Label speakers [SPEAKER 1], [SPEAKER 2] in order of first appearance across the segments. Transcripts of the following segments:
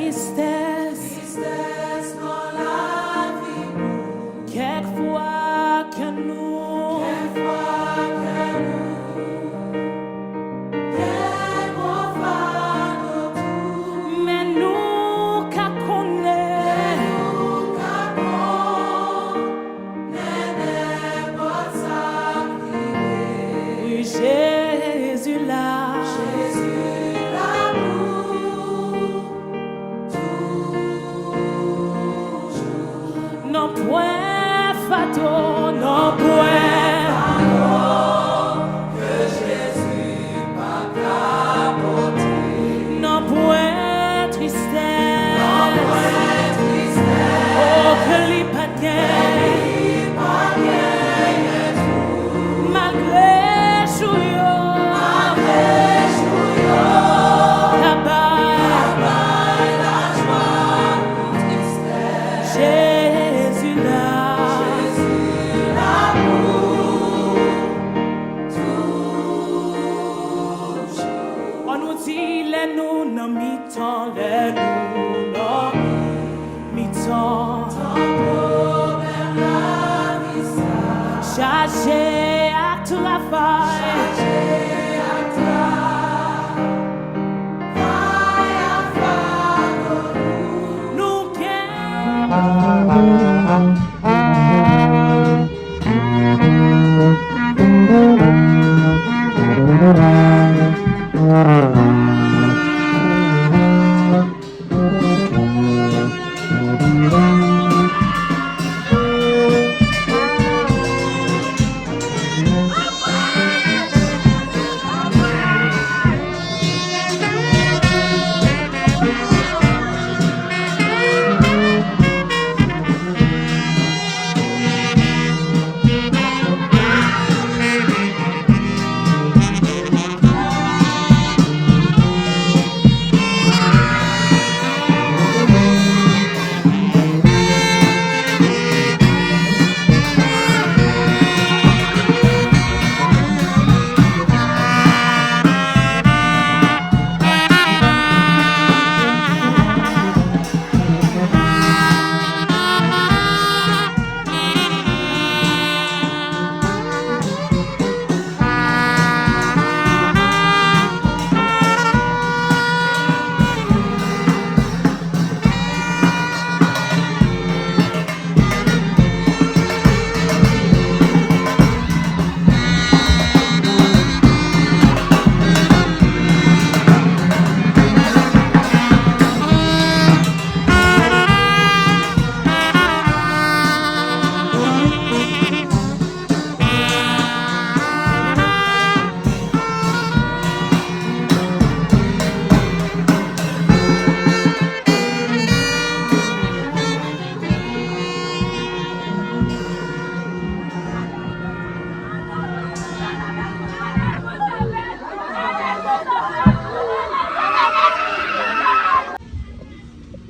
[SPEAKER 1] tristesse dans la vie. Quelquefois que nous mais nous qu'à oui, Jésus là. Non point fato, non point que Jésus m'a capoté. Non point tristesse, oh que l'y pas malgré chouyo, tabac, la joie, tristesse. Jésus l'amour, toujours. On nous dit les nous non mi-temps, les nous non mi-temps. Vers la vie chargé à travail. Nous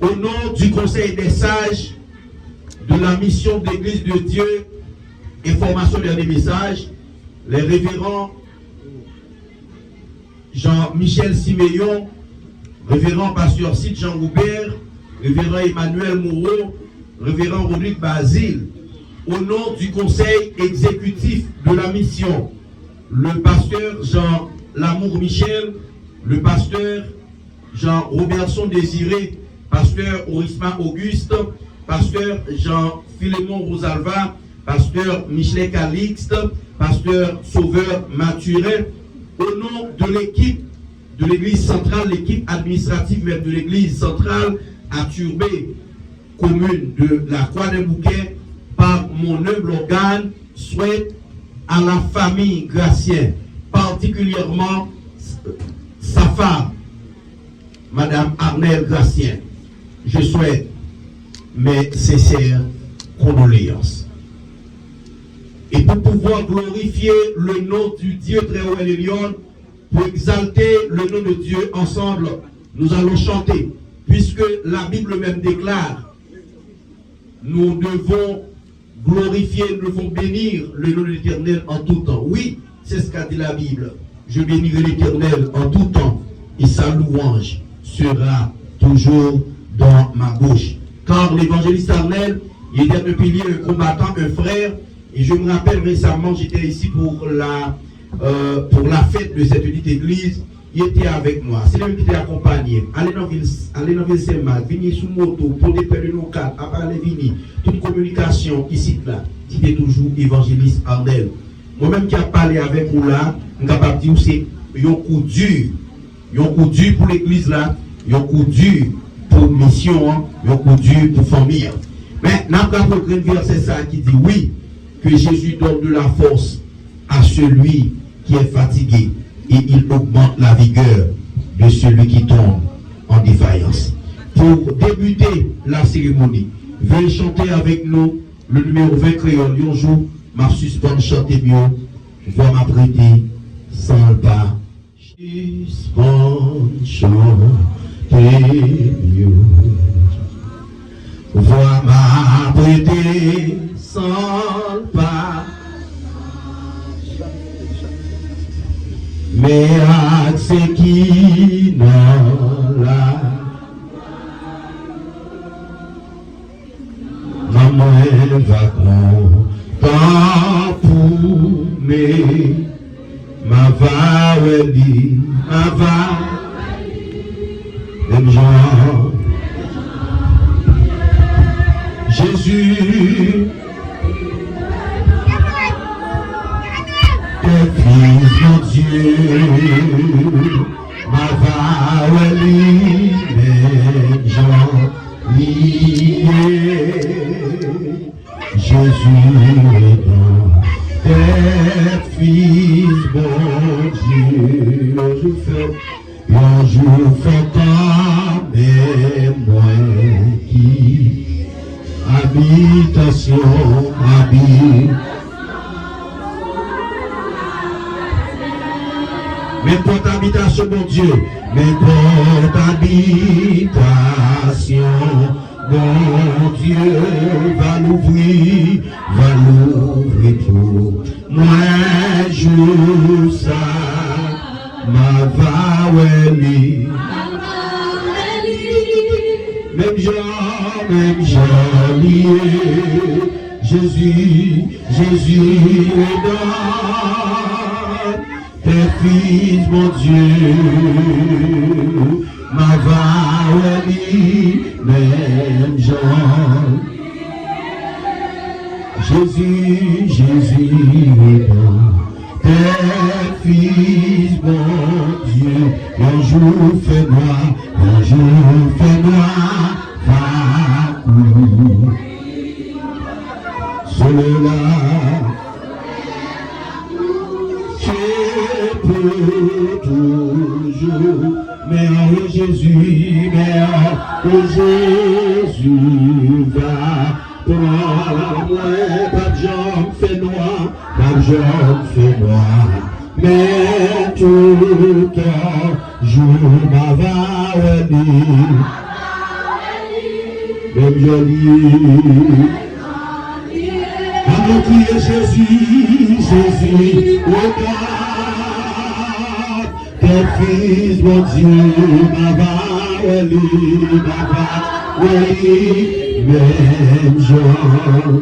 [SPEAKER 2] Au nom du Conseil des sages, de la mission d'Église de Dieu et formation des messages, les révérends Jean-Michel Siméon, révérend pasteur Sid Jean Goubert, révérend Emmanuel Moreau, révérend Rodrigue Basile, au nom du Conseil exécutif de la mission, le pasteur Jean Lamour Michel, le pasteur Jean Robertson Désiré, pasteur Orisma Auguste, pasteur Jean Philémon Rosalva, pasteur Michelet Calixte, pasteur Sauveur Mathurin, au nom de l'équipe de l'église centrale, l'équipe administrative même de l'église centrale à Turbé, commune de la Croix-des-Bouquets, par mon humble organe, souhaite à la famille Gratien, particulièrement sa femme, Madame Arnelle Gratien, je souhaite mes sincères condoléances. Et pour pouvoir glorifier le nom du Dieu très haut et lion, pour exalter le nom de Dieu ensemble, nous allons chanter, puisque la Bible même déclare, nous devons glorifier, nous devons bénir le nom de l'Éternel en tout temps. Oui, c'est ce qu'a dit la Bible. Je bénirai l'Éternel en tout temps, et sa louange sera toujours dans ma bouche. Car l'évangéliste Arnel, il était un pilier, un combattant, un frère. Et je me rappelle récemment, j'étais ici pour la fête de cette unité église. Il était avec moi. C'est lui qui était accompagné. Aller dans la ville Saint-Marc, venir sous moto, pour des pères de nos cadres, à parler, venir. Toute communication ici, là, c'était toujours évangéliste Arnel. Moi-même qui a parlé avec vous là, je suis capable de dire que c'est un coup dur. Un coup dur pour l'église là, un coup dur pour mission, un coup dur pour famille. Mais nous avons un verset ça qui dit oui, que Jésus donne de la force à celui qui est fatigué et il augmente la vigueur de celui qui tombe en défaillance. Pour débuter la cérémonie, veuillez chanter avec nous le numéro 20 créole. Un jour, ma suspende chanter mieux, vois ma prêter sans le pas. Suspende chanter mieux, vois ma prêter sans le pas. Mais à ce qui n'ont là, maman va content pour me, ma va weli, ma va, même Jean, Jésus. Fils mon Dieu, ma vallée, même Jean lié, Jésus est dans tes fils, mon Dieu. Un jour fait tant, mais moi qui habitation habite. Mais porte habitation, mon Dieu, mais porte habitation, mon Dieu, va l'ouvrir tout. Moi, je sais, ma vallée, même Jean lié, Jésus est dans tes fils, mon Dieu, ma vallée, même Jean. Jésus est dans tes fils, mon Dieu. Un jour fait noir, va couler. Cela pour toujours, mais en Jésus, va prendre moi, pas j'en fais noir, mais tout un jour ma vallée, même joli. Allons crier Jésus, regarde. Tes fils, mon Dieu, ma vallée, même Jean.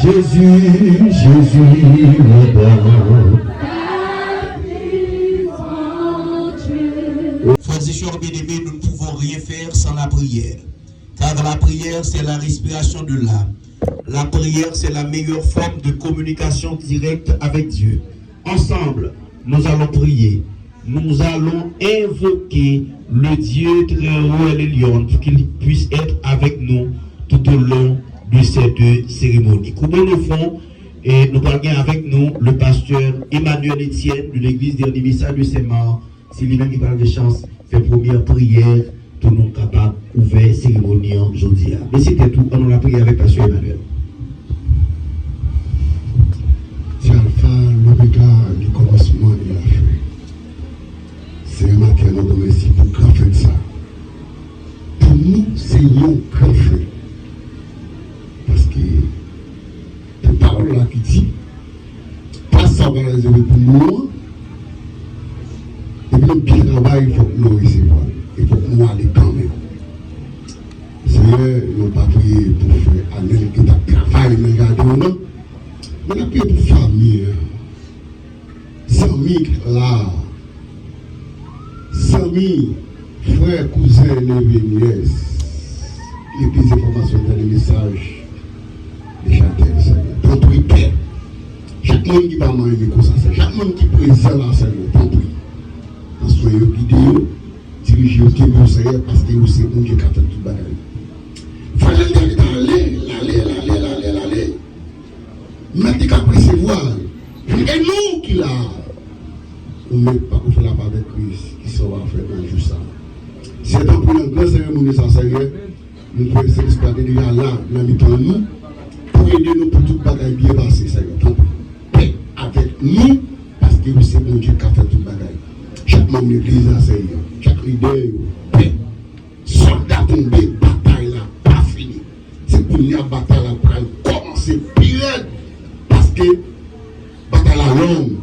[SPEAKER 2] Jésus, est bon. Frères et sœurs bien-aimés, nous ne pouvons rien faire sans la prière. Car la prière, c'est la respiration de l'âme. La prière, c'est la meilleure forme de communication directe avec Dieu. Ensemble, nous allons prier. Nous allons invoquer le Dieu très haut et l'Élion pour qu'il puisse être avec nous tout au long de cette cérémonie. Comment nous font? Et nous parlons avec nous le pasteur Emmanuel Etienne de l'église dernier message de Saint-Marc. C'est lui-même qui parle de chance, fait première prière, tout le monde capable, ouvert cérémonie aujourd'hui. Mais c'était tout, on a prié avec pasteur Emmanuel.
[SPEAKER 3] C'est Alpha, l'Oméga du commencement de la fin. C'est un matin, nous nous remercions pour grand fait ça. Pour nous, c'est un grand fait. Parce que, c'est parole là qui dit, pas ça va réserver pour nous, et puis le bien travail, il faut que nous recevions. il faut que nous allions quand même. Seigneur, nous n'avons pas prié pour faire aller qui travail, mais regardez, non. On a prié pour famille. 100 000 là. 100 000 frères, cousins, neveux, nièces. Les petites informations dans les messages de Chantel, Seigneur. Pour prier. Chaque monde qui va manger comme ça, chaque monde qui est présent là, Seigneur, pour prier. Dans ce vidéo, dirigez au Québec, Seigneur, parce que c'est bon Dieu qui a fait tout le bagage. Allez. Maintenant qu'après c'est voir, c'est nous qui l'a. On ne met pas qu'on fait la part avec Christ, qui sera fait un jour ça. C'est donc pour une grande cérémonie sans Seigneur, nous pouvons essayer de déjà là, dans le temps nous, pour aider nous pour tout le bagage bien passé, Seigneur. Paix avec nous, parce que c'est bon Dieu qui a fait tout le bagage. Chaque membre de l'église, Seigneur, chaque leader, paix. Soldats tombés, bataille là, pas fini. C'est pour la bataille là, pour commencer pire, parce que bataille là longue.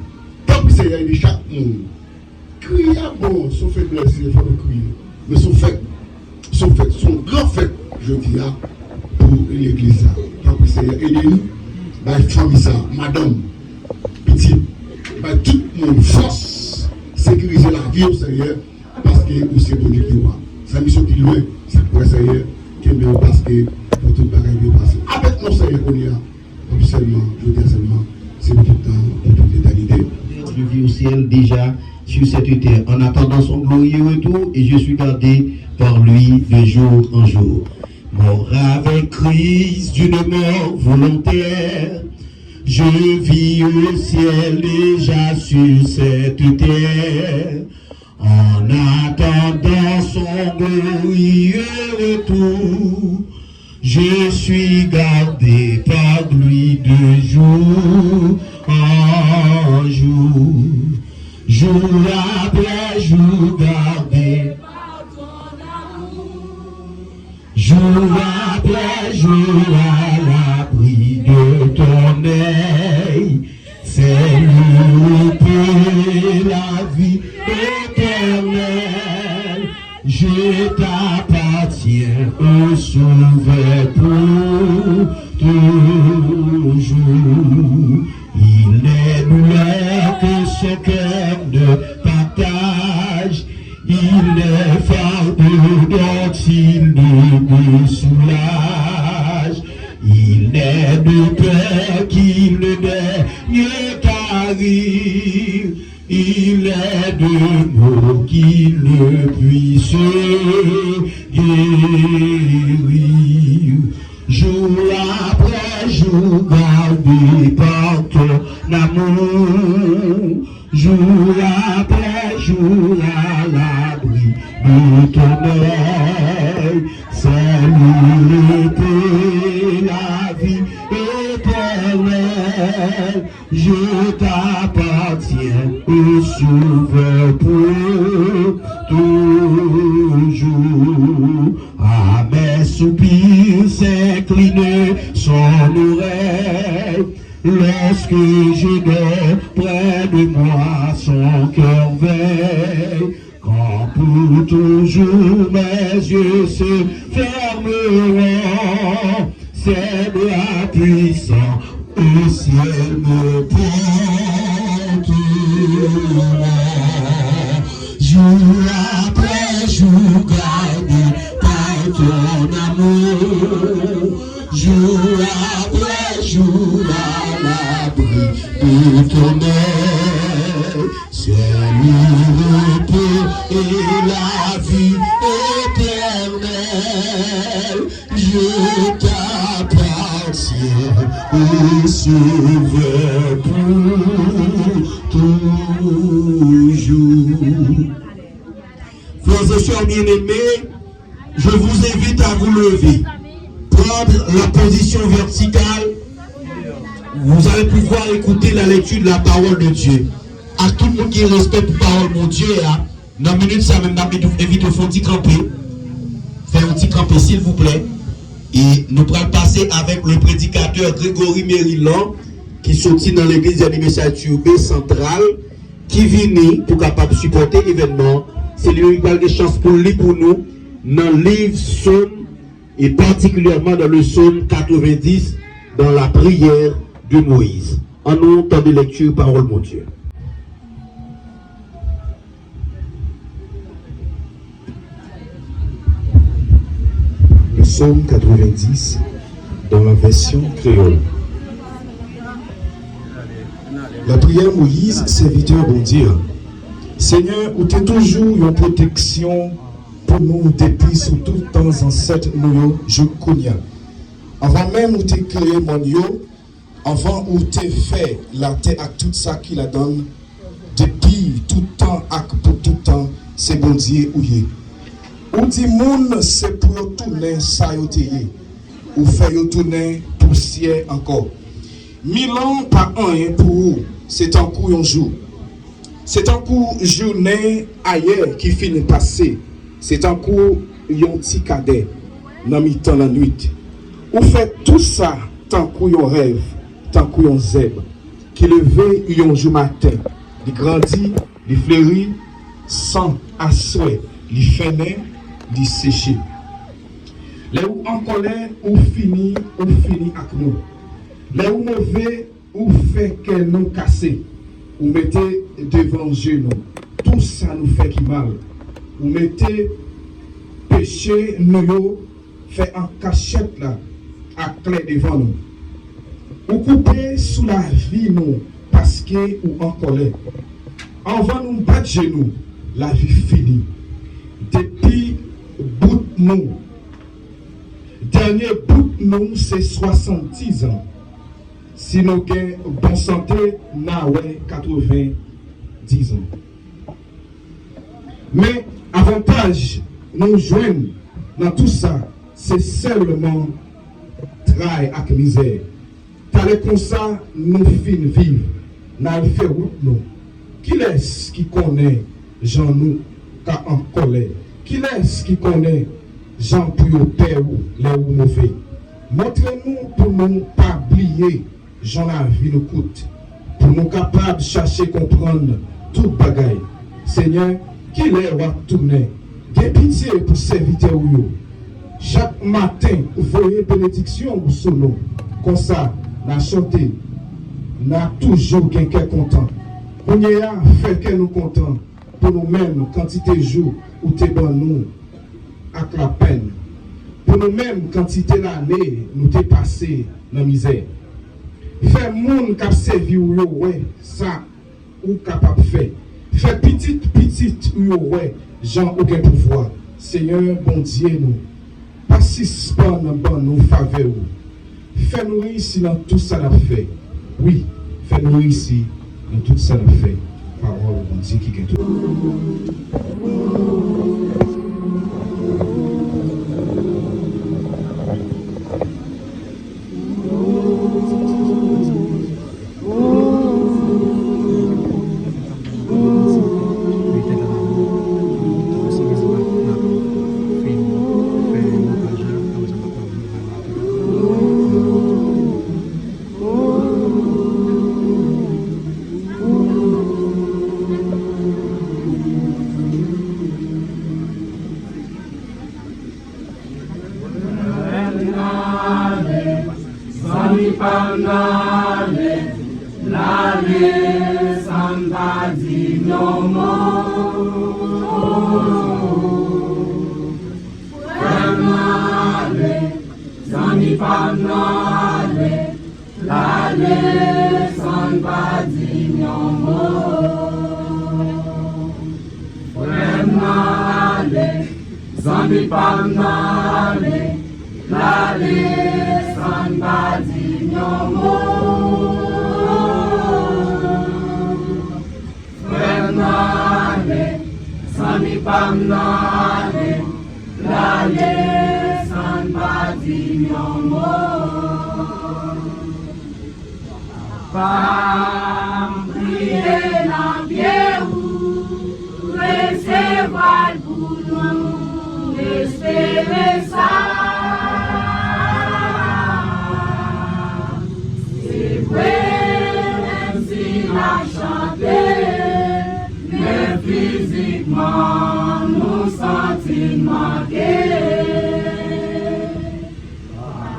[SPEAKER 3] Tant que c'est de chaque monde. Crier bon, son faiblesse, il faut le crier. Mais son grand fait, je dis là, pour l'église là. Tant que c'est aidez-nous, bah famille ça, madame, petit, bah tout le monde force, sécuriser la vie au Seigneur, parce que c'est bon Dieu qui voit. Sa mission qui loin, ça pourrait Seigneur, qui est bien parce que pour tout le bagage bien passé. Avec nos Seigneur qu'on y a, officiellement, je dis seulement, c'est pour tout le temps, pour toute l'éternité.
[SPEAKER 2] Je vis au ciel déjà sur cette terre en attendant son glorieux retour et je suis gardé par lui de jour en jour. Mort avec Christ d'une mort volontaire, je vis au ciel déjà sur cette terre. En attendant son glorieux retour, je suis gardé par lui de jour en jour. Jour après jour gardé par ton amour. Jour après jour à l'abri de ton œil. C'est lui pour la vie éternelle. Je t'appartiens au Sauveur pour toujours. Il est douleur que ce cœur ne partage. Il est fardeau dont il me soulage. Il n'est de peur qu'il ne daigne qu'arrive. Il est de mots qu'il ne puisse guérir. Jour après jour gardé par ton amour. Jour après jour à l'abri de ton œil. C'est lui la vie éternelle. Je t'appartiens au Sauveur pour toujours. À mes soupirs s'incline son oreille. Lorsque je dors près de moi, son cœur veille. Quand pour toujours mes yeux se fermeront, ses bras puissants au ciel me porteront. Jour après jour gardé par ton amour. Jour après jour à l'abri de ton œil. C'est le repos et la vie éternelle. Je t'appartiens au Sauveur pour toujours. Frères et sœurs bien-aimés, je vous invite à vous lever. Prendre la position verticale, vous allez pouvoir écouter la lecture de la parole de Dieu. À tout le monde qui respecte la parole de Dieu, dans une minute, ça même invite au fond d'y camper. Faire un petit camper, s'il vous plaît. Et nous pourrons passer avec le prédicateur Grégory Mériland, qui sortit dans l'église d'animation centrale, qui vient pour capable supporter l'événement c'est lui qui a des chances pour lui, pour nous, dans le livre Psaume, et particulièrement dans le Psaume 90, dans la prière de Moïse. En nous, temps de lecture, parole mon Dieu.
[SPEAKER 4] Le Psaume 90, dans la version créole. La prière Moïse, serviteur bon Dieu. Seigneur, où tu es toujours une protection pour nous depuis sous tout temps ancêtre nous, je connais. Avant même où tu créé mon yo, avant où tu fait la terre à tout ça qui la donne, depuis tout temps et pour tout temps, c'est bon Dieu où y est. Ou dit moun c'est pour tourner ça yo teye, ou fait yo tourner poussière encore. 1000 ans par un pour vous, c'est un coup un jour. C'est un coup journée ailleurs qui finit passer. C'est un coup yon petit cadet dans mi-temps la nuit. Ou fait tout ça tant qu'on yon rêve, tant qu'on yon zèbre, qui levé yon jour matin, il grandit, il fleurit, sans assoit, il fenait, il séché. Les ou en colère, ou fini avec nous. Les ou mauvais, ou fait que nous casser, ou mettez devant Dieu nous. Tout ça nous fait qui mal. Ou mettez péché nous fait en cachette là, à clé devant nous. Ou coupez sous la vie nous, parce que ou en colère. Avant nous battre genoux, la vie finie. Depuis bout nous, dernier bout nous, c'est 70 ans. Si nous avons bonne santé, nous avons 90 ans. Mais avantage, nous joignons dans tout ça, c'est seulement travail et misère. T'allez comme ça, nous finissons vivre, nous fait route nous. Qui est-ce qui connaît Jean nous car en colère? Qui est-ce qui connaît Jean pour le père ou les ou mauvais? Montrez-nous pour nous pas oublier Jean la vie nous coûte. Pour nous capables de chercher comprendre tout bagaille. Seigneur, qui est va tourner? Des pitié pour serviteur ou chaque matin, vous voyez bénédiction ou sous nous. Comme ça, la chanté, n'a toujours quelqu'un content. On y a fait que nous contents pour nous-mêmes, quantité de jours où tu es dans nous, avec la peine. Pour nous-mêmes, quantité d'années, nous t'es passé dans la misère. Fait monde qui a servi ou ouais, ça, ou capable de faire. Fait petit, ou ouais, Jean aucun pouvoir. Seigneur, bon Dieu, nous, participant dans nos faveurs. Fais-nous réussir dans tout ça qu'on fait. Oui, fais-nous réussir dans tout ça qu'on fait. Parole, bon Dieu, qui est tout.
[SPEAKER 5] Chanter, mais
[SPEAKER 1] physiquement nous sentis manqués.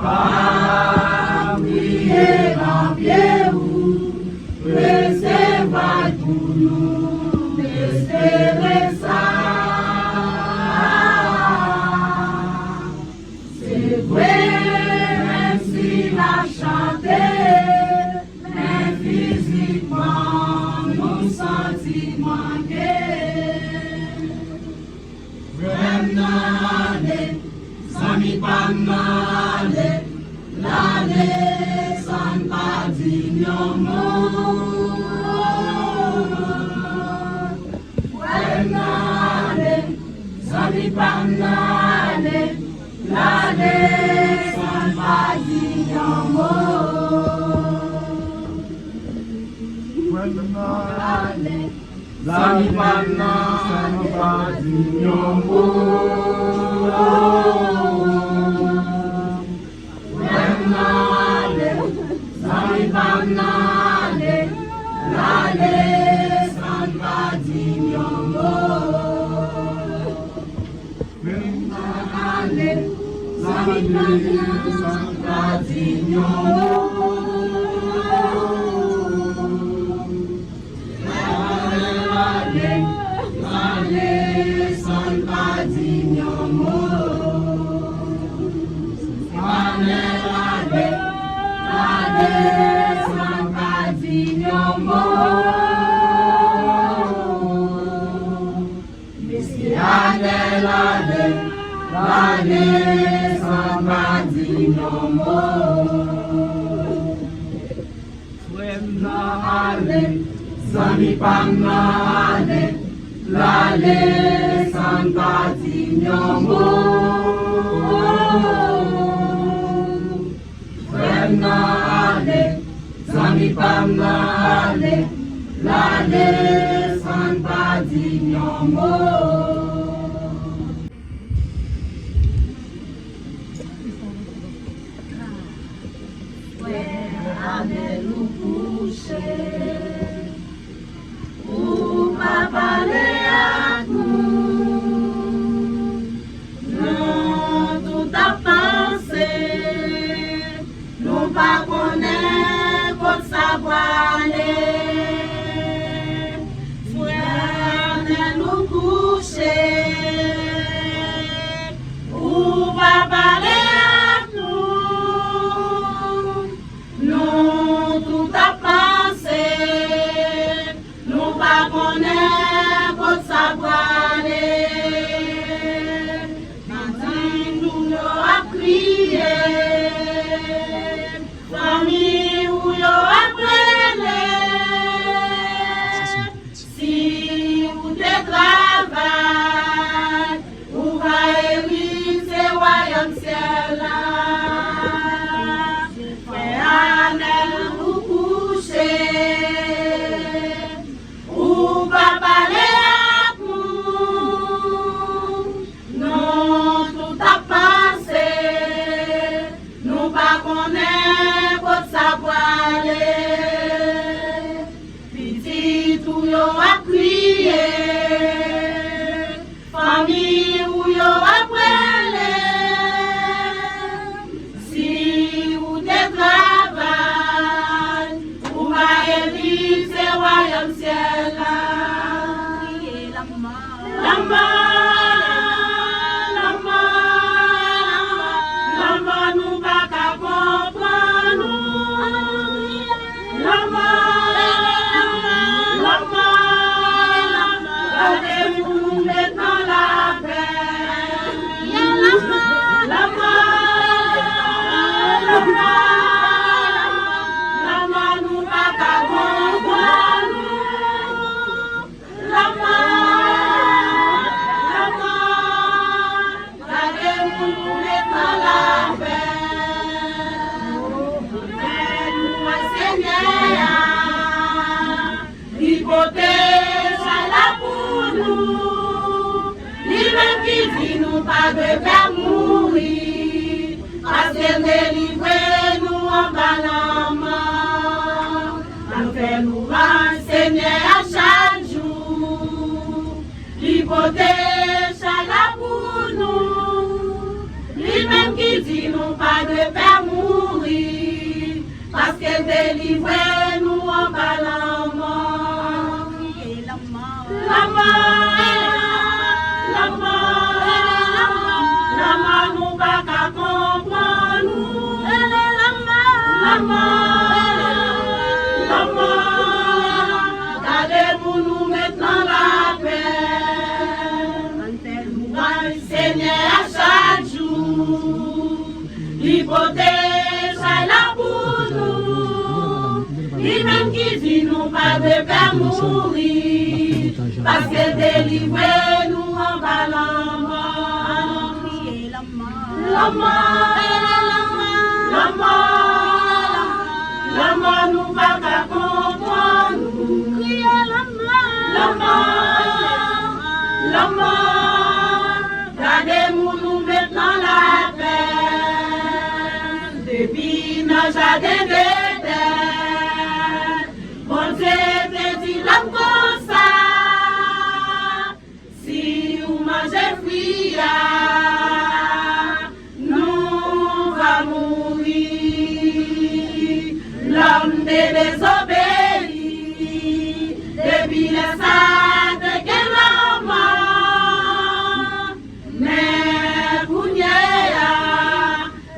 [SPEAKER 1] Papa, priez en pied ou recevoir pour nous, espérer ça. C'est vrai, même si la chanter, mais physiquement nous sentis manqués. Vraiment, amis pas mal, l'année sans pas dire non. Vraiment, amis pas mal, l'année sans pas dire non. Amis pas mal, sans pas dire
[SPEAKER 5] pas de faire mourir, parce que délivrez-nous en bas la main, nous fait nous renseigner à chaque jour, nous pas de faire mourir, parce qu'elle délivre nous en bas la mort. La mort, la mort, la mort nous pas qu'à comprendre nous. La mort, la mort, gardez-vous nous maintenant la paix. Seigneur à chaque jour, l'hypothèse est là pour nous. Lui-même qui dit nous pas de faire mourir, parce que délivrer nous en bas la mort. La mort, la mort, la mort nous pas qu'à comprendre nous. La mort, la mort, gardez-nous nous maintenant la paix. Depuis nos jardins d'été, bon Dieu te dit l'homme comme ça. Si vous mangez fruit, nous va mourir. L'homme désobéit, depuis le sang de quel homme. Mais pour nous,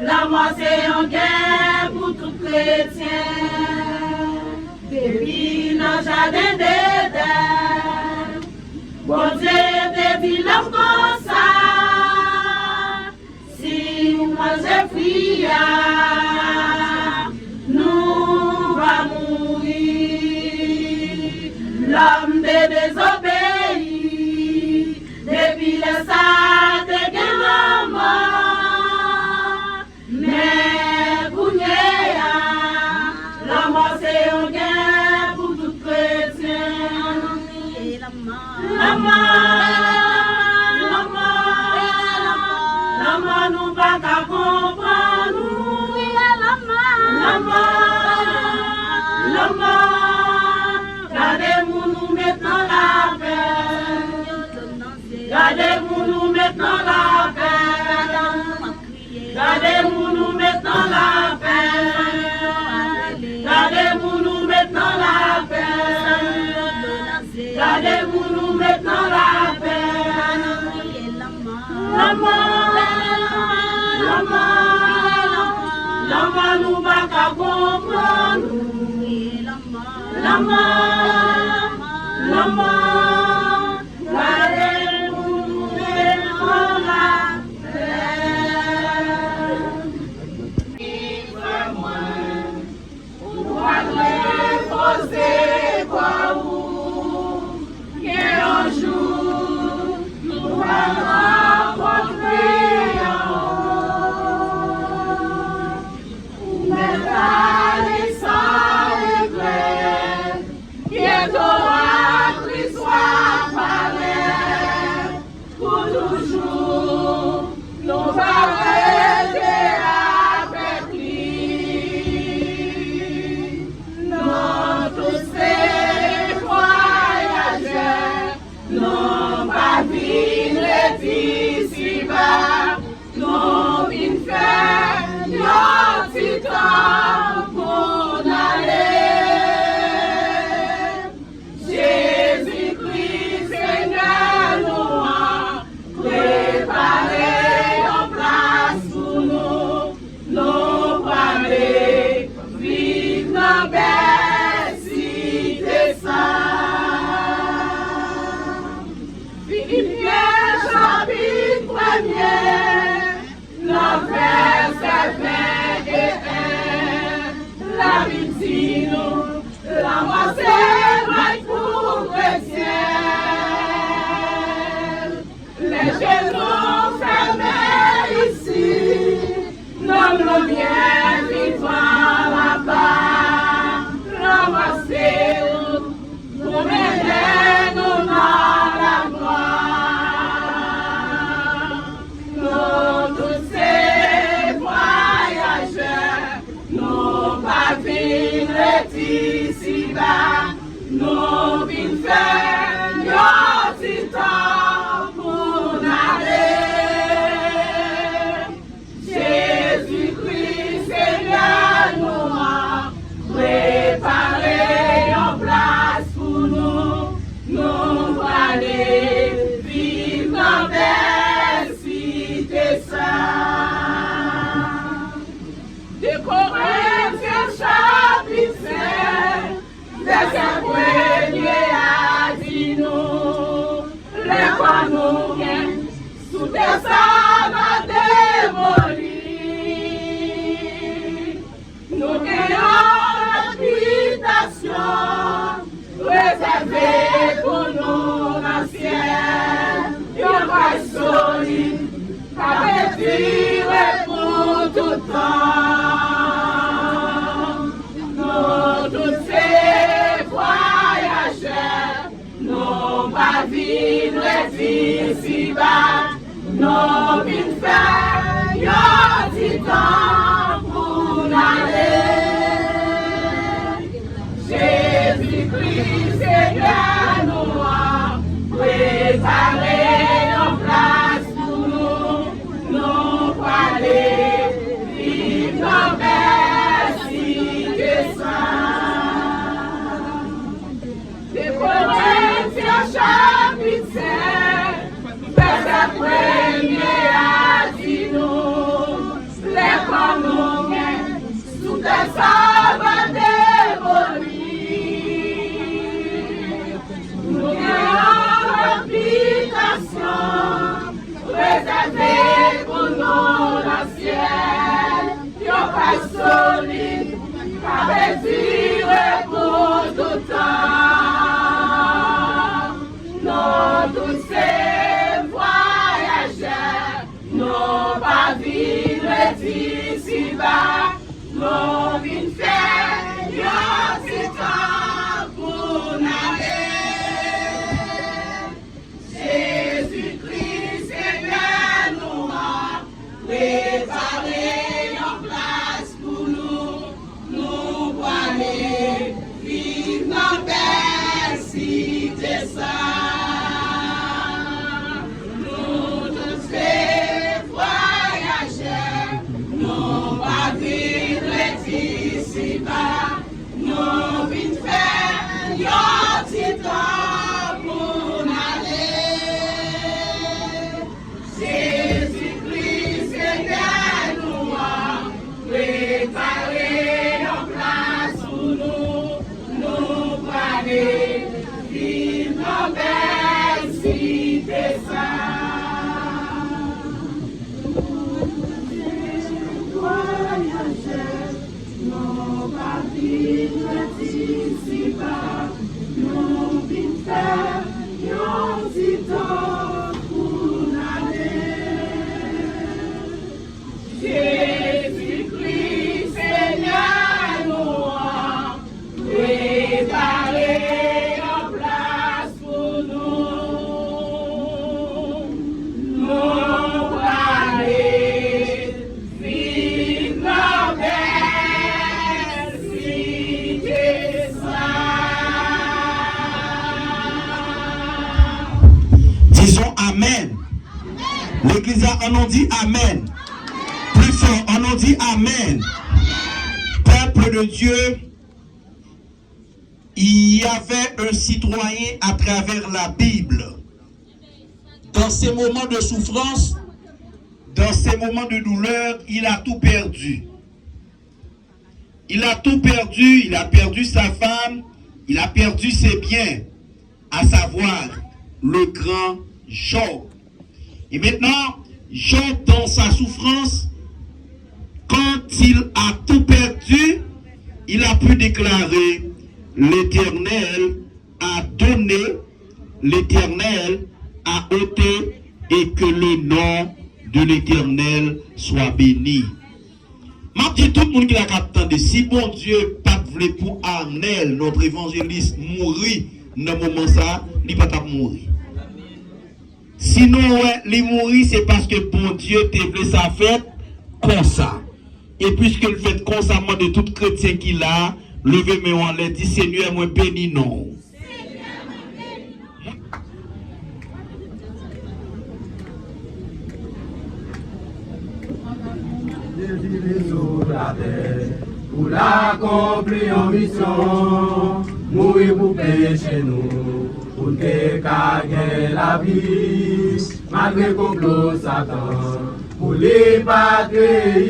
[SPEAKER 5] la mort c'est un guerre pour tout chrétien. Depuis nos jardins d'Éden, bon Dieu te dit l'homme comme ça. Si vous mangez fruit, nous va mourir. L'homme désobéit, depuis le sang de quel homme. Mais pour nous, la mort c'est un gain pour tout chrétien. La mort, la mort, la mort nous pas qu'à comprendre nous. La mort, la mort, gardez-nous nous maintenant la paix. Gardez-nous nous maintenant la paix. Gardez-nous nous maintenant la paix. Gardez-nous nous maintenant la paix. Gardez-nous nous maintenant la paix. La mort, la mort, la mort nous va qu'à comprendre nous. La mort, la mort, gardez-nous nous maintenant la paix. Poser quoi où, qu'un jour nous allons rencontrer mais la sans regret, désiré pour tout temps. Nous tous ces voyageurs, nous pas vivre ici-bas, nous vîmes faire un petit temps pour aller. Jésus-Christ, Seigneur, nous a préparé nos places pour nous, nous pour aller vivre nos belles cités saintes. Des Corinthiens chapitre 5, verset 1er a dit nous, les commandements sous des sabres démolis. Nous ayons l'application réservée pour nous dans le ciel, yon pas solide, pas désiré pour tout temps. Nous tous ces voyageurs, nous pas vivre ici-bas, nous vîmes faire un petit temps pour aller. Jésus-Christ, Seigneur, nous a préparé une place pour nous, nous pour aller vivre nos belles cités saintes. Nous tous ces voyageurs, nous pas vivre ici-bas, nous vîmes faire un petit temps pour aller. Jésus-Christ, Seigneur, nous a préparé une place pour nous, nous pour aller vivre nos belles cités saintes. Voyageurs, nous pas vivre ici-bas, nous vîmes faire un petit temps pour aller. Jésus-Christ, Seigneur, nous a préparé une place pour nous, nous pour aller vivre nos belles cités saintes.
[SPEAKER 6] Disons Amen. L'église en ont dit Amen. Plus fort, on en dit Amen. Peuple de Dieu, il y avait un citoyen à travers la Bible. Dans ces moments de souffrance, dans ces moments de douleur, il a tout perdu. Il a tout perdu, il a perdu sa femme, il a perdu ses biens, à savoir le grand Job. Et maintenant, Job, dans sa souffrance, quand il a tout perdu, il a pu déclarer l'Éternel a donné, l'Éternel a ôté, et que le nom de l'Éternel soit béni. M'a dit tout le monde qui a capté, si bon Dieu pas voulu pour Arnel, notre évangéliste, mourir dans le moment ça, il ne peut pas mourir. Sinon, il mourir, c'est parce que bon Dieu t'a voulu sa fête comme ça. Et puisque le fait constamment de tout chrétien qu'il a, levez-moi en l'air, dit Seigneur, moi béni non.
[SPEAKER 1] Jésus sur la terre, pour l'accomplir en mission, mourir pour pécher nous, pour te gagner la vie, malgré complot Satan, pour les battre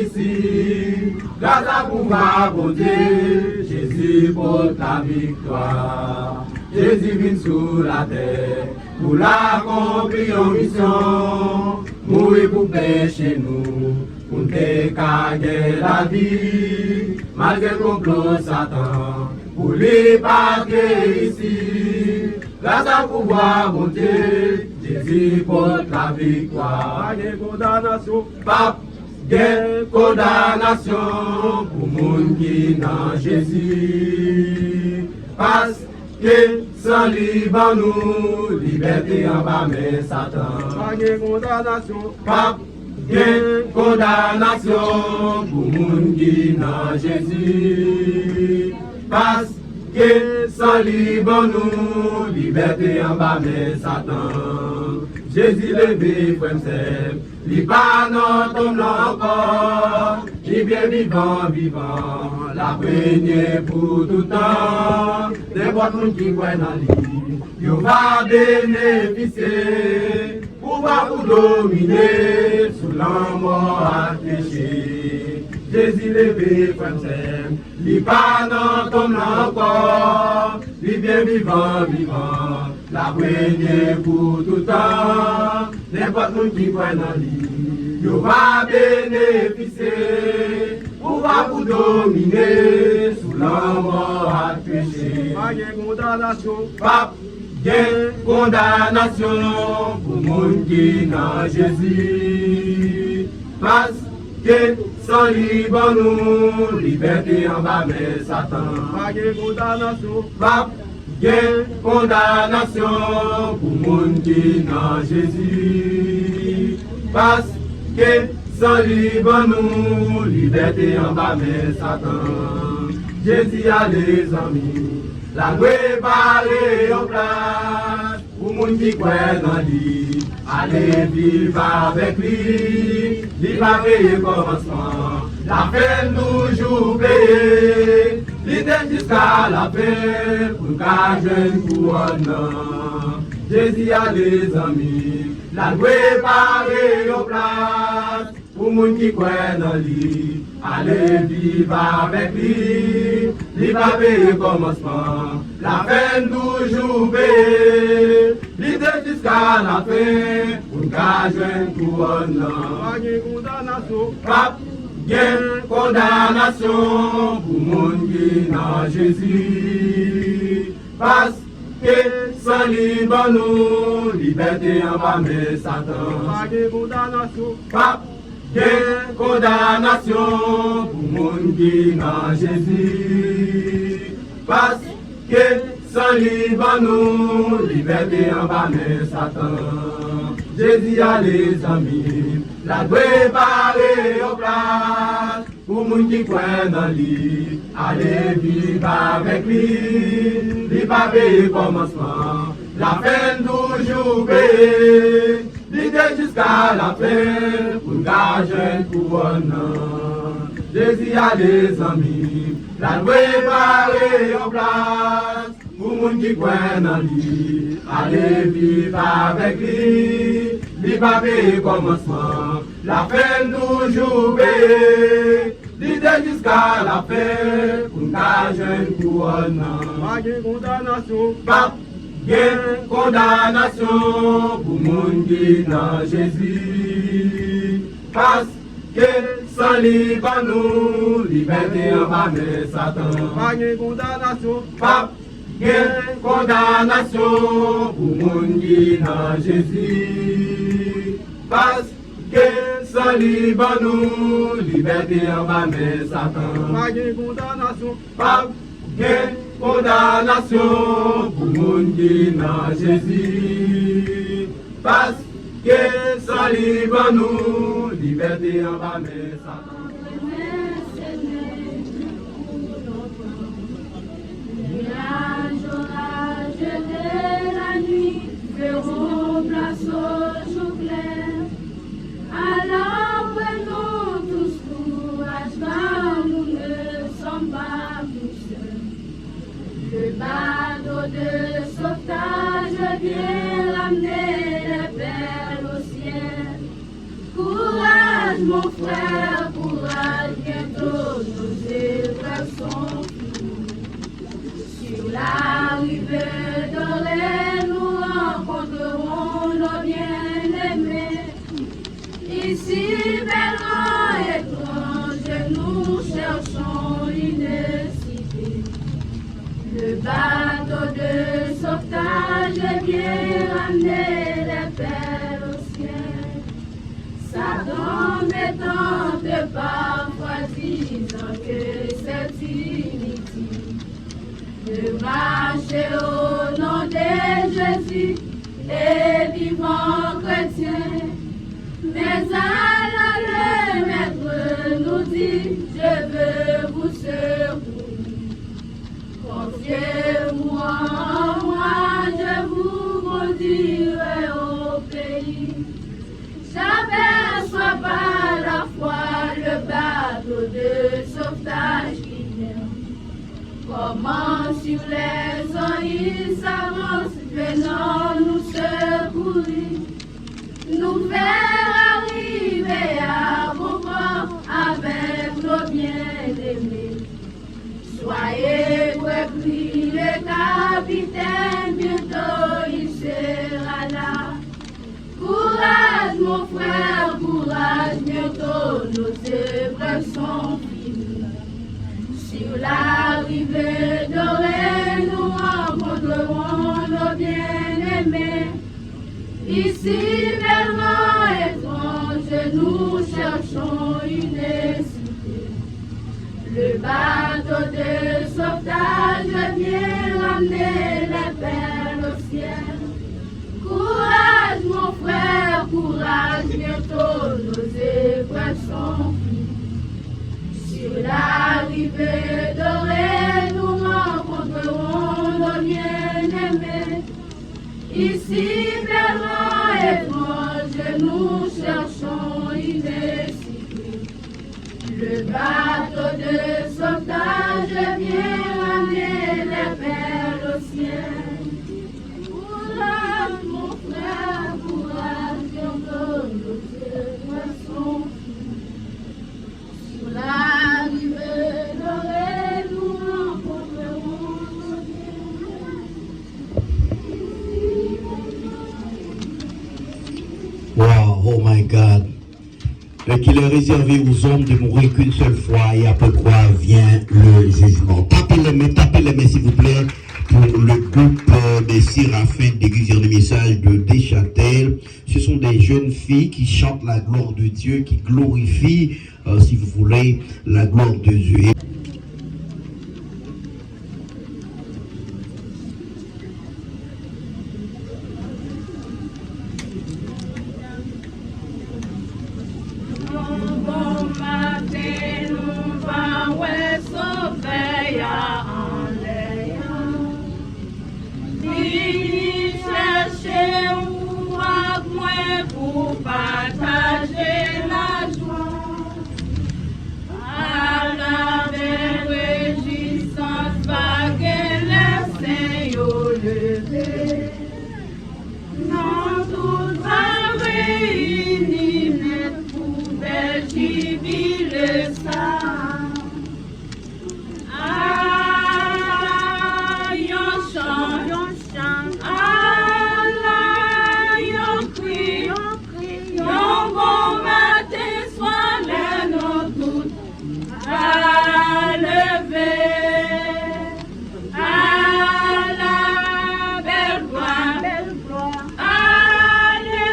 [SPEAKER 1] ici, grâce à pouvoir bon Dieu, Jésus porte la victoire. Jésus vient sur la terre, pour l'accomplir en mission, mourir pour pécher nous, pour te gagner la vie, malgré complot Satan, pour les battre ici, grâce à pouvoir monter, Jésus porte la victoire. Pas de condamnation, pas de condamnation pour monde qui n'a Jésus. Parce que sans libre nous, liberté en bas mais Satan. Pas de condamnation, pas de condamnation pour monde qui n'a Jésus. Parce que sans libre nous, liberté en bas mais Satan. Jésus levé, frère, il pas non tombe encore, il bien vivant, vivant, la première pour tout temps. N'importe monde qui croit dans lui, il va bénéficier, pouvoir pour dominer sous la mort à péché. Jésus levé, frère, il pas non tombe encore, il bien vivant, vivant, la première pour tout temps. N'importe monde qui croit dans lui, il va bénéficier, pouvoir pour dominer sous la mort à péché. Pas de condamnation, pas de condamnation pour monde qui n'a Jésus. Parce que sans libre nous, liberté en bas mais Satan. Pas de condamnation, pas de condamnation pour monde qui n'a Jésus. Parce que sans libre nous, liberté en bas mais Satan. Jésus a des amis, la préparée en place. Pour monde qui croit dans lui, allez vivre avec lui. Il va payer commencement, la peine toujours payée. L'idée jusqu'à la paix, pour qu'à jeune couronne. Jésus a des amis, la préparée en place. Pour monde qui croit dans lui, allez vivre avec lui. Il va payer commencement, la peine toujours payée. L'idée jusqu'à la fin, pour qu'à jeune couronne. Pas de condamnation, pas de condamnation pour monde qui n'a Jésus. Parce que sans libre nous, liberté en bas mais Satan. Pas de condamnation, pas de condamnation pour monde qui n'a Jésus. Parce que sans libre nous, liberté en bas mais Satan. Jésus a les amis, la préparée en place. Pour monde qui croit dans lui, allez vivre avec lui. Il va payer commencement, la peine toujours payée. L'idée jusqu'à la fin, pour gager une couronne. Jésus a des amis, la préparée en place. Pour monde qui croit dans lui, allez vivre avec lui. Il va payer commencement, la peine toujours payée. L'idée jusqu'à la fin, pour gager une couronne. Pas de condamnation, pas de condamnation pour monde qui n'a Jésus. Parce que sans libre nous, liberté en bas mais Satan. Pas de condamnation, pas de condamnation pour monde qui n'a Jésus. Parce que sans libre nous, liberté en bas mais Satan. Pas de condamnation, pas de condamnation pour monde qui n'a Jésus. Parce que sans libre nous, liberté en bas mais Satan.
[SPEAKER 5] Ferons place au jour clair. Alors prenons tous courage, car nous ne sommes pas tout seuls. Le bateau de sauvetage vient ramener les perles au ciel. Courage mon frère, courage, bientôt nos épreuves sont finies. Sur la rive dorée, nous rencontrerons nos bien-aimés. Ici, bellement étrange, nous cherchons une cité. Le bateau de sauvetage ramener les pères au ciel. Satan m'étend parfois disant que c'est inutile de marcher au nom de Jésus et vivant chrétien. Mais alors le Maître nous dit, je veux vous secourir. Confiez-vous en moi, je vous conduirai au pays. J'aperçois par la foi le bateau de sauvetage qui vient. Comment sur les eaux il s'avance, venant nous secourir, nous faire arriver à vos ports avec nos bien-aimés. Soyez repris, le capitaine, bientôt il sera là. Courage mon frère, courage, bientôt nos épreuves sont finies. Sur la rive dorée, nous rencontrerons nos bien-aimés. Ici, vraiment étrange, nous cherchons une cité. Le bateau de sauvetage vient ramener les pères au ciel. Courage mon frère, courage, bientôt nos épreuves sont finies. Sur la rive dorée, nous rencontrerons nos bien-aimés. Ici, vraiment étrange, nous cherchons une cité. Le bateau de sauvetage vient ramener les pères au ciel. Courage, mon frère, courage, bientôt nos épreuves sont finies. Sur la rive dorée, nous rencontrerons nos bien-aimés.
[SPEAKER 2] Wow, oh my God. Qu'il est réservé aux hommes de mourir qu'une seule fois et après quoi vient le jugement. Tapez les mains s'il vous plaît pour le groupe des Séraphins d'église du message de Deschâtel. Ce sont des jeunes filles qui chantent la gloire de Dieu, qui glorifient, si vous voulez, la gloire de Dieu.
[SPEAKER 5] Partager la joie à la belle réjouissance, vaguer les seins au lever. Non, tout va réunir, net pouvait jubiler ça. Ah, yon chant, ah là, yon cri, yon bon matin, soit les nos toutes à lever. À la belle gloire, alléluia,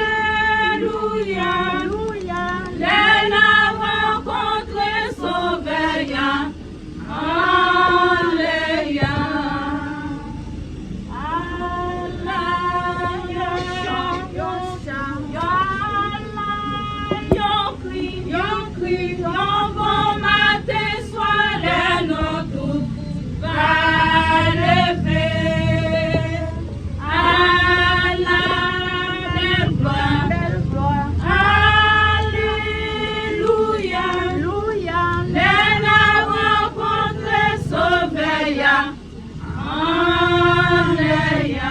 [SPEAKER 5] les la rencontre sauveur, alléluia. Yon cri, yon bon matin, soit les nos toutes va lever. À la belle gloire, alléluia, les la rencontre sauveur, alléluia.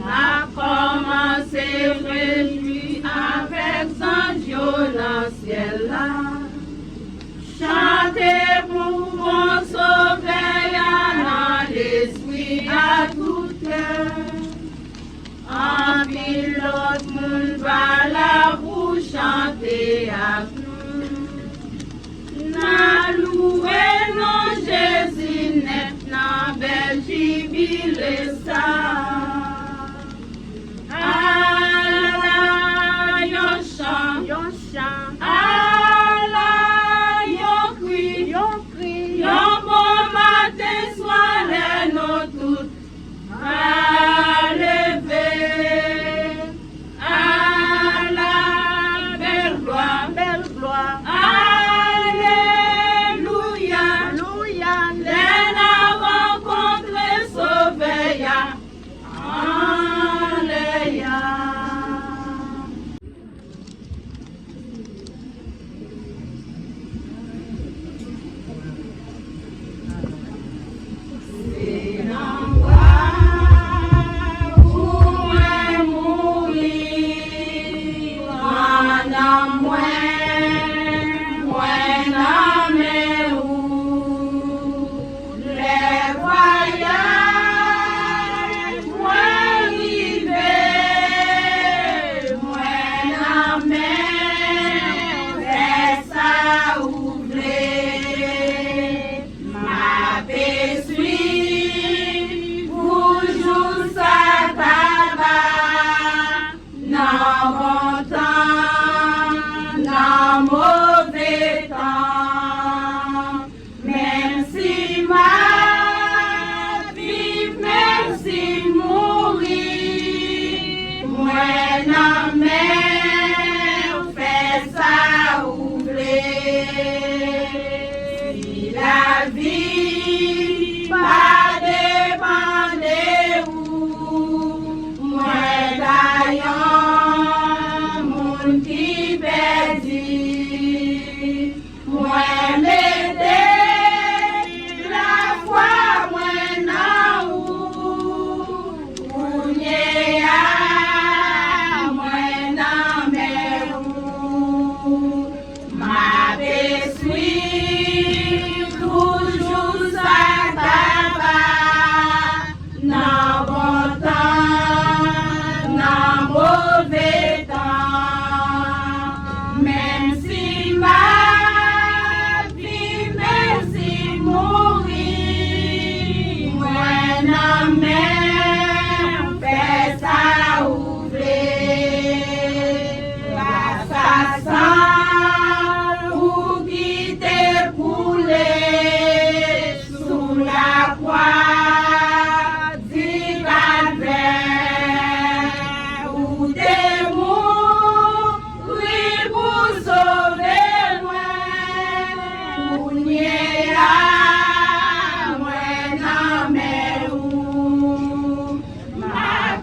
[SPEAKER 5] A commencé réjouis avec anges dans ciel là. Chantez pour mon sauveur dans l'esprit à tout cœur. En pilote monde va là pour chanter à nous. Na loué non Jésus net na bel jubilé ça.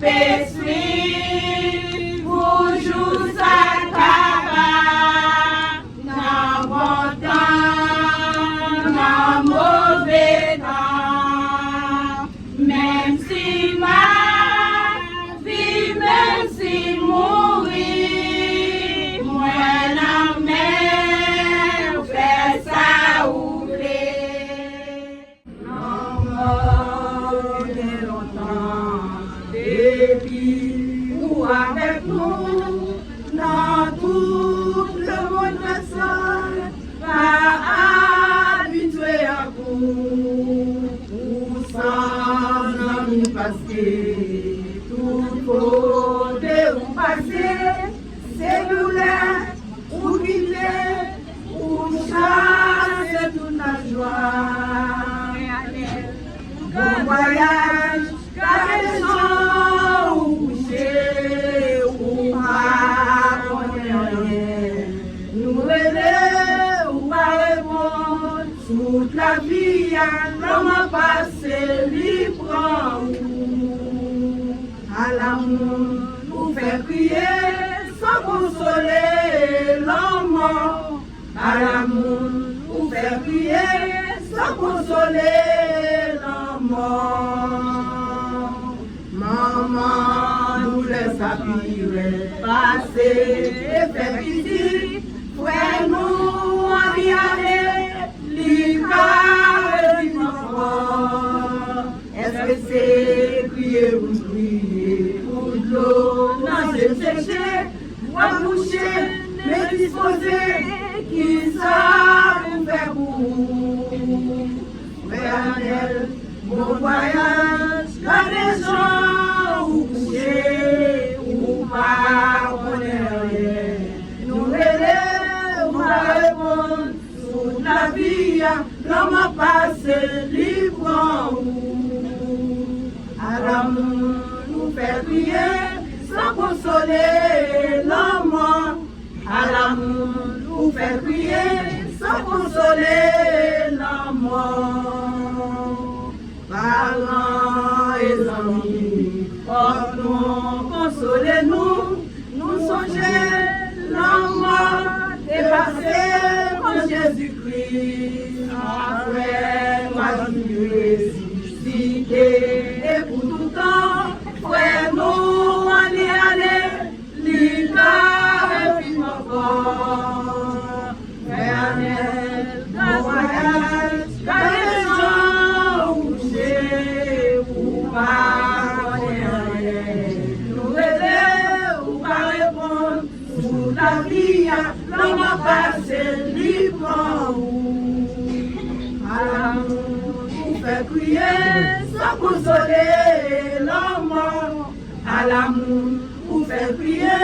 [SPEAKER 5] pessoi, toujours s'accaba, dans bon temps, dans mauvais temps, même si ma vie, même si mourir, moi la mer fait ça ouvrir. Non, mort de longtemps, depuis ou avec nous, dans tout le monde seul, pas habitué à vous, ou sans amis passer, tout côté ou passer, cellulaire ou quitter, ou chasser toute la joie. Bon voyage, car les gens ou coucher, ou pas connaître rien. Nous aider ou pas répondre, toute la vie, l'homme a passé libre. À l'amour, nous fait crier, sans consoler l'homme. À l'amour, nous fait crier, sans consoler l'homme. Maman nous laisse appuyer, passer et faire visite. Frère nous en y aller, l'hiver et l'enfant. Est-ce que c'est crier ou crier, pour de l'eau, nager, sécher, boire, boucher, mais disposer, qui savent faire pour vous. Frère, bon voyage, car les gens ou coucher, ou pas connaître rien. Nous aider ou pas répondre, toute la vie, l'homme a passé libre. À l'amour, nous fait prier, sans consoler l'homme. À l'amour, nous fait prier, sans consoler l'homme. Parents et amis, portons, consolez-nous, nous songez l'homme dépassé par Jésus-Christ. Après moi, je ressuscité et pour tout temps, frère, nous en y aller, l'hiver et puis encore. Frère, bon voyage, car les gens couchés ou pas connaître, nous aider ou pas répondre, toute la vie, l'homme a passé libre. À l'amour, nous fait crier, sans consoler l'homme. À l'amour, nous fait crier,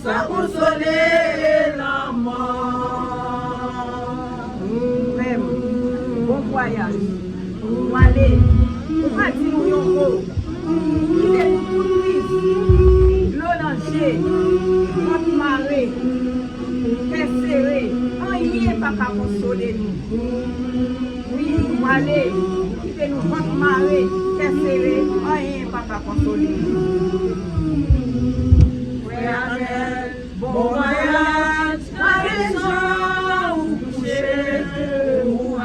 [SPEAKER 5] sans consoler l'homme. Même, bon voyage, pour aller, pour partir au Yongo, il est pour nous, l'eau danger, notre marée, fait serré, rien n'est pas qu'à consoler nous. Oui, pour aller, il fait nous votre marée, fait serré, rien n'est pas qu'à consoler nous. Bon voyage, à les gens ou coucher, ou à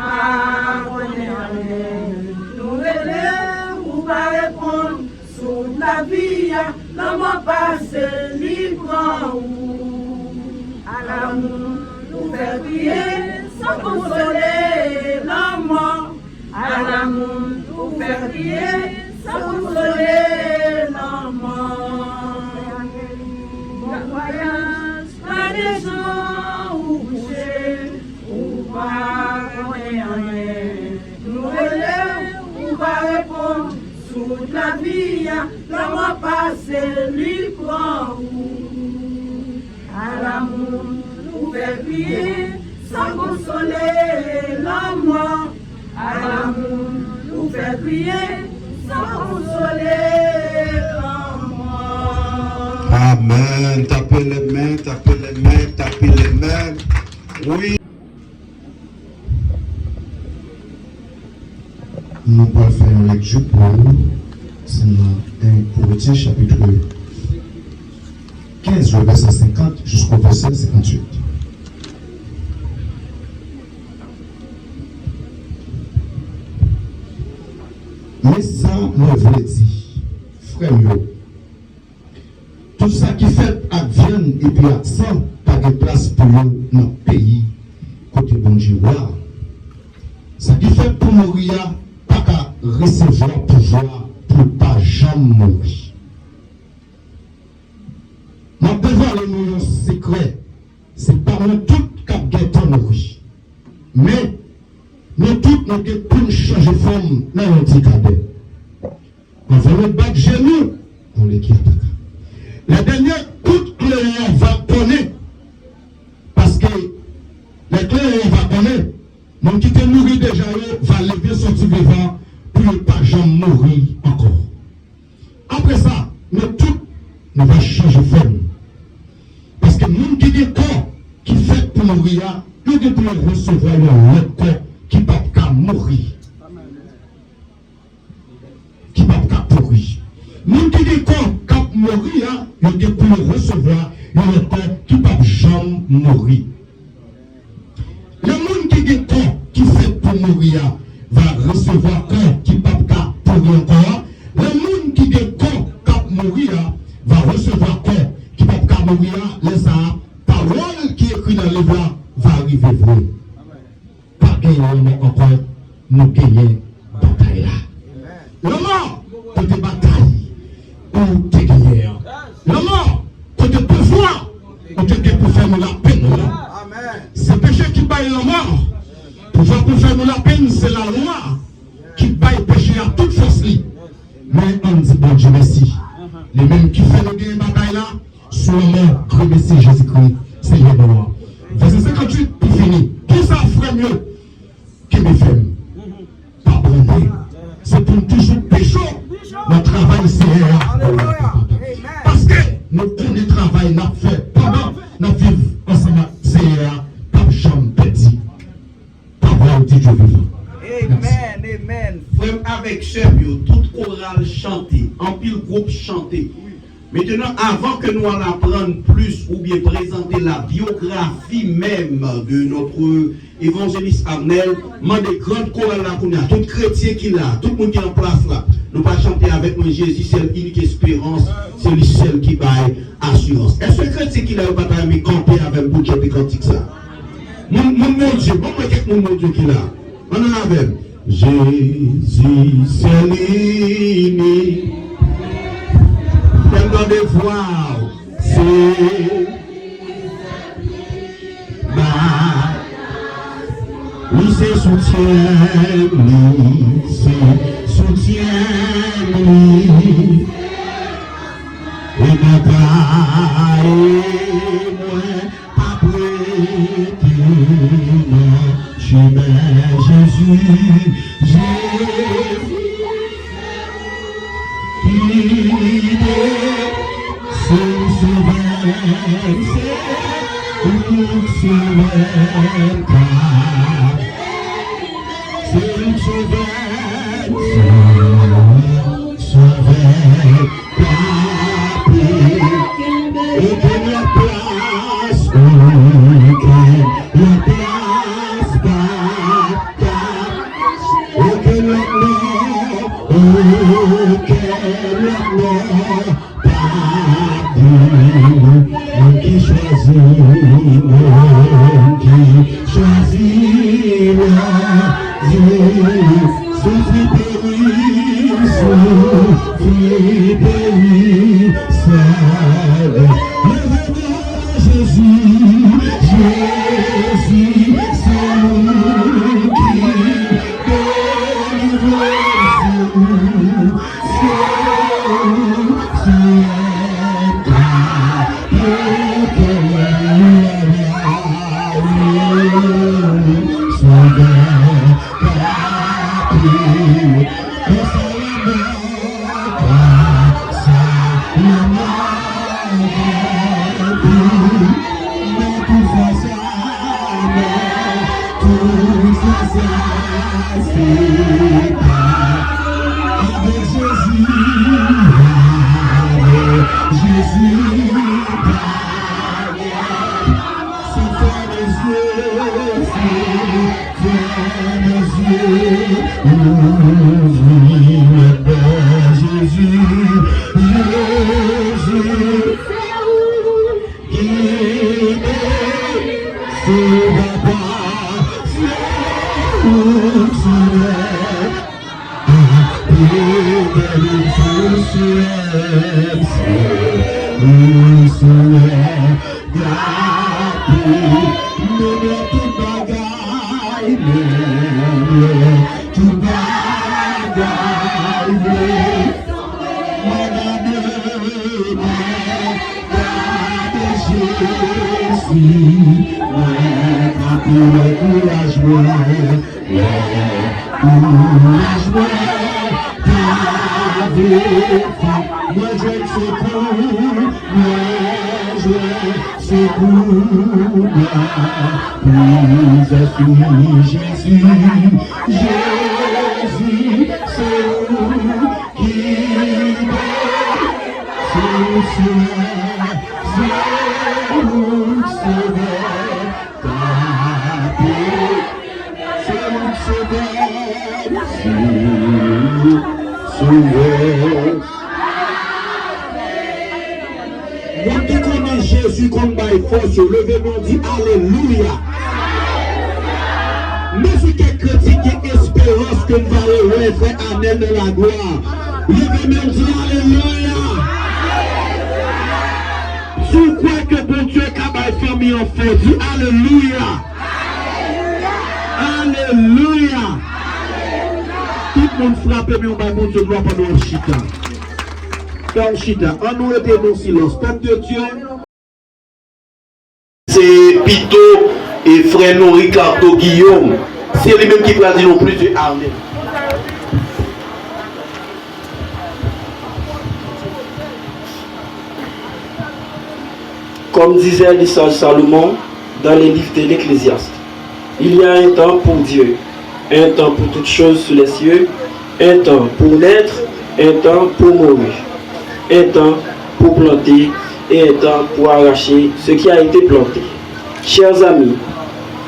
[SPEAKER 5] connaître rien. Nous aider ou pas répondre, sous la vie, l'homme a passé libre. À l'amour, nous fait prier, sans consoler l'homme. À l'amour, nous fait prier, sans consoler l'homme. Bon voyage, pas des gens ou coucher, ou pas connaître rien. Nous aider ou pas répondre, toute la vie, l'homme a passé libre. À l'amour, nous fait prier, sans consoler l'homme. À l'amour, nous fait prier, sans consoler l'homme.
[SPEAKER 2] Amen. Tapez les mains, tapez les mains, tapez les mains. Oui.
[SPEAKER 3] Nous pouvons faire une lecture pour nous.
[SPEAKER 4] C'est dans 1 Corinthiens chapitre 15, le verset 50 jusqu'au verset 58. Mais ça, moi, je vous dit, frère, tout ça qui fait à viande et puis à sang, pas de place pour nous dans le pays, côté bon Dieu. Ça qui fait pour mourir, pas qu'à recevoir pouvoir pour pas jamais mourir. Ma dévoile mon secret, c'est pas nous tous qui avons mourir. Mais nous tous nous devons changer de forme dans un petit cadet. On va nous battre genoux, on les quitte. La dernière coup de clé va connaître. Parce que les clés va connaître. Mon qui était mourir déjà, va lever sortir vivant pour ne pas jamais mourir encore. Après ça, nous tous, nous allons changer de forme. Parce que nous qui est corps qui fait pour mourir, nous devons recevoir un autre corps qui ne peut pas mourir. Qui ne peut pas mourir. Nous qui est corps qui mourir, nous devons recevoir un corps qui ne peut jamais mourir. Le monde qui est corps qui fait pour mourir va recevoir un corps qui ne peut pas mourir encore. Le monde qui est corps qui mourir va recevoir un corps qui ne peut pas mourir. Les paroles qui est écrites dans le livre va arriver vrai. Pas gagner, mais encore nous gagner bataille là. Le mort, côté bataille, ou t'es gagné. Le mort, côté pouvoir, ou t'es pour faire la peine. C'est péché qui baille la mort. Pouvoir pour faire la peine, c'est la loi qui baille péché à toute force. Mais on dit bon Dieu merci. Les mêmes qui font le gain bataille là, sur le mort, remercie Jésus-Christ, Seigneur de moi. Verset 58 pour finir. Tout ça, frère mieux, qui me fait. Pas bon. C'est pour toujours péché. Notre travail, c'est parce que nous connaissons le travail, nous fait pendant nous vivons ensemble, c'est pas jamais petit. Parole de Dieu vivant.
[SPEAKER 5] Amen, amen.
[SPEAKER 2] Frère, avec chef, toute chorale chantée, en pile groupe chanté. Maintenant, avant que nous en apprenions plus ou bien présenter la biographie même de notre évangéliste Arnel, moi des grandes chorales là qu'on a, tout chrétien qui l'a, tout le monde qui est en place là, nous pas chanter avec moi Jésus, c'est l'unique espérance, c'est lui seul qui baille assurance. Est-ce que chrétien qui l'a pas me camper avec pour chanter cantique ça? Mon Dieu, bon mon Dieu qui l'a. On en avait. Jésus, c'est l'unique. Dans des voir, c'est lui c'est soutien, lui c'est soutien, lui et ma taille, moi pas prêté, je suis Jésus, Jésus. C'est le souverain, c'est le souverain, c'est le souverain, et que la place, la place, et que la qui choisit, souffrir béni, seul. Jésus, Jésus, c'est nous qui délivre. Avec Jésus. Moi qui connais Jésus comme by force, levez-moi, dit Alléluia. Mais si quelqu'un dit qu'il y a espérance que nous allons frère Amen de la gloire, levez-moi, dit Alléluia. Si vous croyez que bon Dieu est capable de faire mes enfants, dit Alléluia. Alléluia. Tout le monde frappe, mais on va bon Dieu gloire pendant le chita. Chita, on nous était dans le silence. Peuple de Dieu. C'est Pito et frère non Ricardo Guillaume. C'est lui-même qui va dire non plus de Amen.
[SPEAKER 7] Comme disait le sage Salomon dans les livres de l'Ecclésiaste, il y a un temps pour Dieu, un temps pour toutes choses sous les cieux, un temps pour naître, un temps pour mourir, un temps pour planter et un temps pour arracher ce qui a été planté. Chers amis,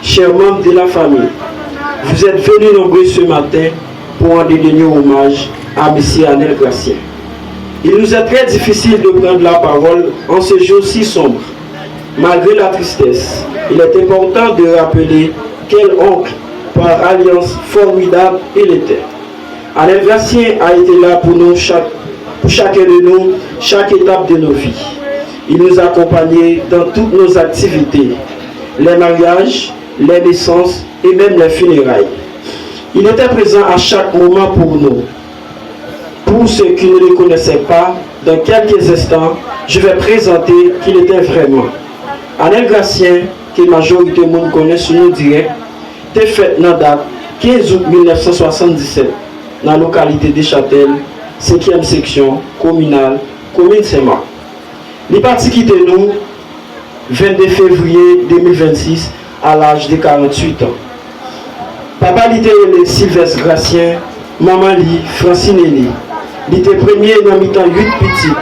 [SPEAKER 7] chers membres de la famille, vous êtes venus nombreux ce matin pour rendre dernier hommage à M. Anel Gracien. Il nous est très difficile de prendre la parole en ce jour si sombre. Malgré la tristesse, il est important de rappeler quel oncle, par alliance formidable, il était. Anel Gracien a été là pour nous, pour chacun de nous, chaque étape de nos vies. Il nous a accompagnés dans toutes nos activités, les mariages, les naissances et même les funérailles. Il était présent à chaque moment pour nous. Pour ceux qui ne le connaissaient pas, dans quelques instants, je vais présenter qui il était vraiment. Anel Gracien, que la majorité du monde connaît sur nous direct, était fait dans la date 15 août 1977, dans la localité de Châtel, 5e section communale, commune Saint-Marc. Il est parti quitter nous 22 février 2026 à l'âge de 48 ans. Papa était Sylvestre Gracien, maman li Francine Eli. Il était premier dans le temps 8 petits.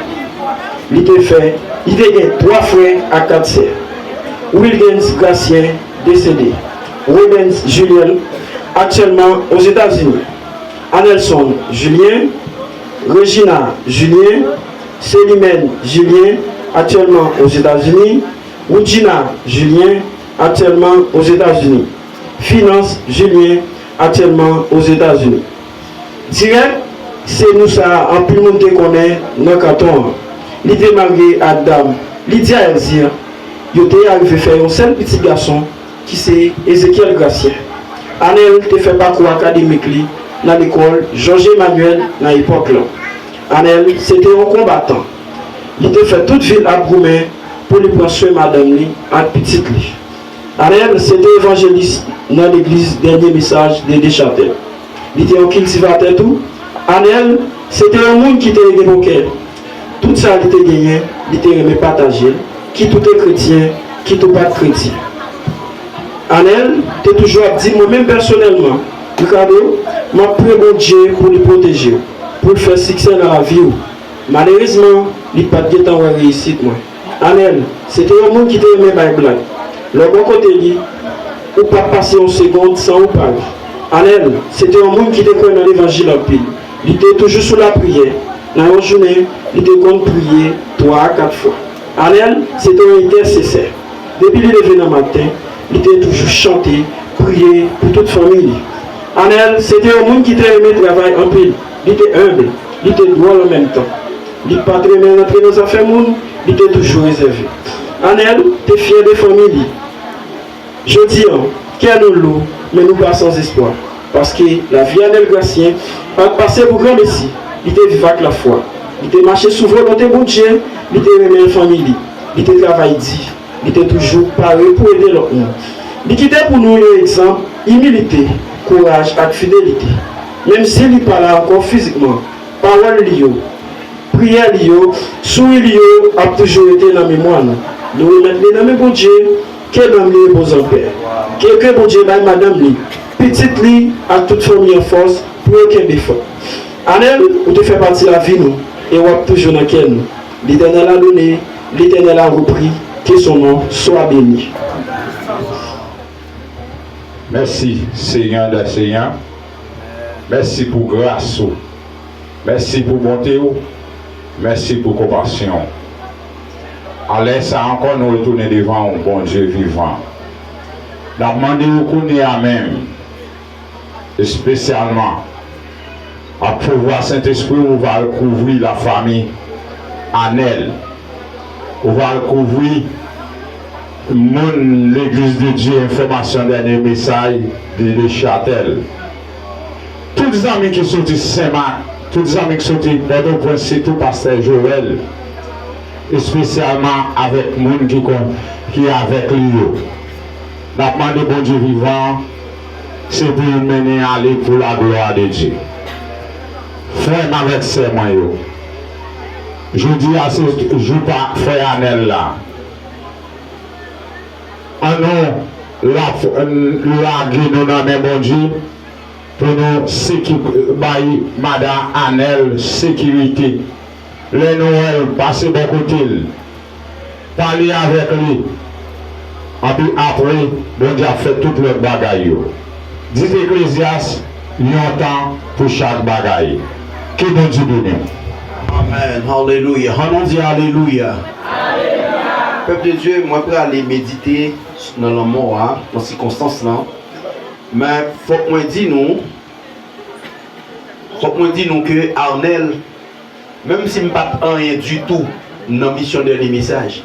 [SPEAKER 7] Il était 3 frères à 4 sœurs. Wilgens Gracien décédé. Rubens Julien actuellement aux États-Unis. Anelson Julien, Regina Julien, Célimène Julien actuellement aux États-Unis. Regina Julien actuellement aux États-Unis. Finance Julien actuellement aux États-Unis. Direct, c'est nous ça, en plus monde connaît dans le canton. Il était marié à Dame Lydia Elzir. Il était arrivé à faire un seul petit garçon qui c'est Ézéchiel Gracien. Anel te fait parcours académique dans l'école Georges Emmanuel dans l'époque là. Anel c'était un combattant. Il te fait toute ville à Broumain pour lui prendre soin madame li à petite li. Anel c'était évangéliste dans l'église Dernier Message de Deschâtel. Il était un cultivateur tout. Anel c'était un monde qui était évoqué. Tout ça il était gagné, il était aimé partager. Qui tout est chrétien, qui tout pas chrétien. Anel, tu es toujours dit moi-même personnellement, Ricardo, je prie mon Dieu pour le protéger, pour le faire succès dans la vie. Malheureusement, il n'y a pas de temps de réussite. Anel, c'était un monde qui t'a aimé par blague. Le bon côté, il ne pas passer une seconde sans vous parler. Anel, c'était un monde qui t'a connu dans l'évangile en pile. Il était toujours sous la prière. Dans la journée, il était connu prier 3 à 4 fois. Anel, c'était un intercesseur. Depuis le lever dans le matin, il était toujours chanté, prier pour toute famille. Anel, c'était un monde qui était aimé travailler en pile. Il était humble, il était droit en même temps. Il pas très bien entrer dans sa famille, il était toujours réservé. Anel, tu es fier de famille. Je dis, qu'elle nous loue, mais nous pas sans espoir. Parce que la vie Anel Gracien a passé pour grand messie. Il était vivant avec la foi. Il était marché sous volonté de Dieu. Il était aimé la famille. Il était travaillé dit. Il était toujours paré pour aider l'autre. Il quittait pour nous l'exemple, humilité, courage et fidélité. Même s'il n'est pas là encore physiquement, parole liée, prière liyo, souris liyo a toujours été dans la mémoire. Nous remettons dans le bon Dieu, que même les beaux en paix. Que bon Dieu, madame li, petite li, à toute famille en force, pour aucun défaut. Anel, vous te fait partie de la vie, nous, et on a toujours dans laquelle nous. L'Éternel a donné, l'Éternel a repris, que son nom soit béni.
[SPEAKER 8] Merci, Seigneur des Seigneurs. Merci pour grâce. Merci pour bonté. Merci pour compassion. Allez, ça encore nous retourner devant un bon Dieu vivant. Nous demandons qu'on est à même. Et spécialement, à pouvoir Saint-Esprit, on va couvrir la famille Anel. On va couvrir l'église de Dieu, information dernier message de Châtel. Tous les amis qui sont ici Saint-Marc, tous les amis qui sont ici Port-au-Prince, c'est tout pasteur Joël, et spécialement avec les gens qui est avec lui. La demande de bon Dieu vivant, c'est pour nous mener à aller pour la gloire de Dieu. Frère avec ses moyens. Je dis à ce frère Anel là. La guide dans mes bon Dieu pour nous sécuriser madame Anel sécurité. Les Noël passer bon côté. Parler avec lui. Et puis après, bon Dieu a fait tout le bagaille. Dit Ecclésiaste, il y a un temps pour chaque bagaille. Que bon Dieu donne.
[SPEAKER 2] Amen. Alléluia. Allons-y, alléluia. Peuple de Dieu, moi je peux aller méditer dans la mort, hein, dans ces circonstances-là. Mais il faut que moi dise nous que Arnel, même si je ne pas rien du tout dans la mission de les messages,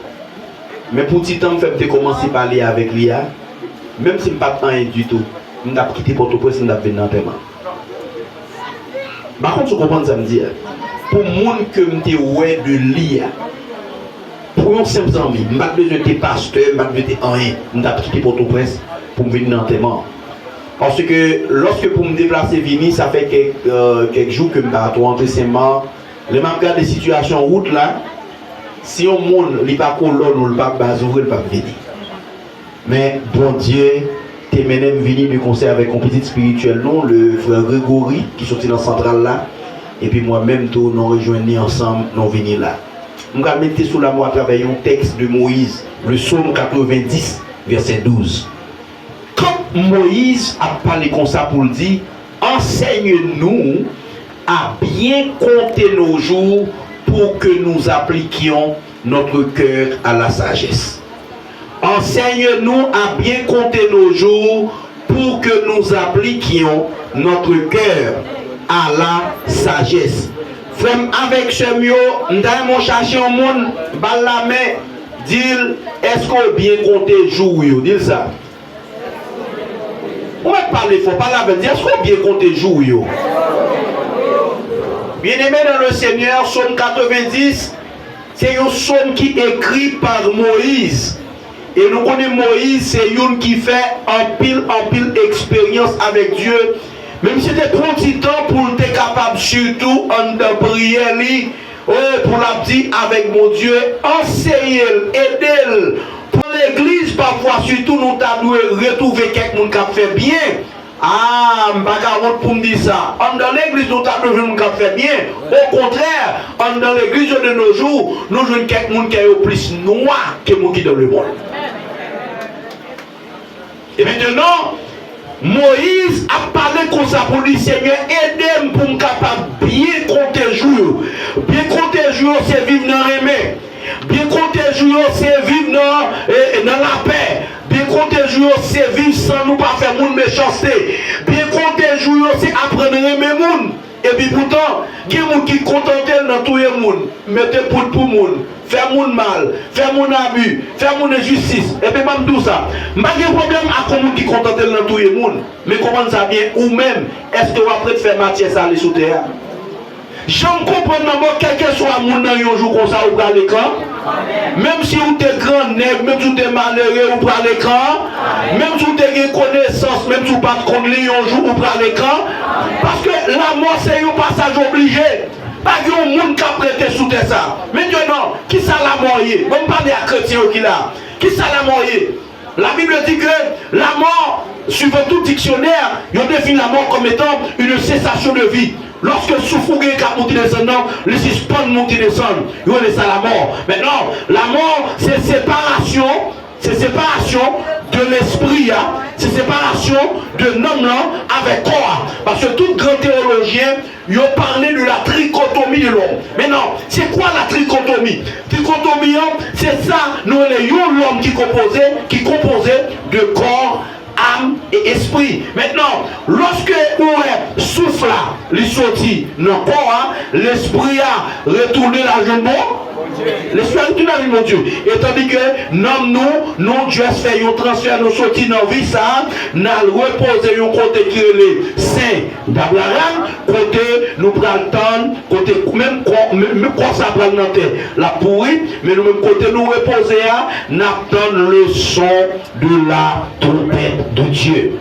[SPEAKER 2] mais pour petit temps, je vais commencer à parler avec lui, même si je ne pas rien du tout, je vais quitter Port-au-Prince, je vais venir dans le thème. Par contre, tu comprends ça me dire, pour moi que je suis de lire, pour un simple ami, je n'ai pas besoin de pasteur, je n'ai pas besoin de rien. Je vais quitter Port-au-Prince pour venir dans le thème. Parce que lorsque pour me déplacer venir, ça fait quelques jours que je suis rentré Saint-Marc. Je regarde les situations en route là. Si on monde n'est pas colonne ou le pas basouré, il va venir. Mais bon Dieu, t'es mené venir du conseil avec un petit spirituel, non, le frère Grégory qui sortit dans la centrale là. Et puis moi-même, tout nous rejoignons ensemble, nous venir là. Je vais mettre sous la main à travers un texte de Moïse, le psaume 90, verset 12. Quand Moïse a parlé comme ça pour le dire, enseigne-nous à bien compter nos jours pour que nous appliquions notre cœur à la sagesse. Enseigne-nous à bien compter nos jours pour que nous appliquions notre cœur à la sagesse. Frère, avec ce mieux, nous avons cherché un monde, bal la main, dit, est-ce qu'on bien compter jours? Dis ça. On va parler, il faut pas la dire, est-ce qu'on bien compter jours? Bien-aimé dans le Seigneur, psaume 90, c'est un psaume qui est écrit par Moïse. Et nous connaissons Moïse, c'est une qui fait en pile expérience avec Dieu. Même si c'était trop petit temps pour être capable, surtout en prière, pour la dire avec mon Dieu, enseigner, aider. Pour l'église, parfois, surtout, nous devons retrouver quelqu'un qui a fait bien. Ah, je ne vais pas pour me dire ça. Dans l'église, nous devons faire bien. Au contraire, dans l'église de nos jours, nous avons quelqu'un qui est plus noir que nous qui dans le monde. Et maintenant, Moïse a parlé comme ça pour lui, Seigneur, aidez-moi pour me capable bien compter jour. Bien compter jour, c'est vivre dans les mains. Bien compter jour, c'est vivre dans la paix. Bien compter jour, c'est vivre sans nous pas faire monde méchanceté. Bien compter jour, c'est apprendre à aimer monde. Et puis pourtant, il y a des gens qui sont contentés dans tout le monde. Mettez pour le monde. Faire mon mal, faire mon abus, faire mon injustice. Et puis même tout ça. Je n'ai pas de problème à comment qui sont contentés dans tout le monde. Mais comment ça vient? Ou même, est-ce que vous après de faire matière ça aller sous terre? Je comprends d'abord quel que soit le monde dans un jour comme ça ou à l'écran. Même si vous êtes grand nègre, même si vous êtes malheureux ou à l'écran. Même si vous avez connaissance, même si vous ne pouvez pas un jour ou à l'écran. Parce que la mort c'est un passage obligé. Pas de monde qui a prêté sous ça. Maintenant, qui ça la mort? On parle à chrétien qui là. Qui ça la mort? La Bible dit que la mort, suivant tout dictionnaire, il définit la mort comme étant une cessation de vie. Lorsque le souffle est monté descendant, le suspend monter descendre. Il y a ça la mort. Maintenant, la mort, c'est séparation. C'est séparation de l'esprit, hein? C'est séparation de l'homme avec corps. Parce que tout grand théologien, il a parlé de la trichotomie de l'homme. Maintenant, c'est quoi la trichotomie? Trichotomie, c'est ça, nous les l'homme qui composait de corps, âme et esprit. Maintenant, lorsque on souffle là, il sortit dans le corps, l'esprit a retourné la jambe. L'esprit a retourné la jambe, mon Dieu. Et tandis que nous, Dieu a fait un transfert, nous sortis dans la vie, ça, nous reposé un côté qui est le Saint d'Abraham, côté nous prenons, côté même quoi ça prend dans la terre, la pourrie, mais nous même côté nous reposer, nous attendons le son de la trompette de Dieu.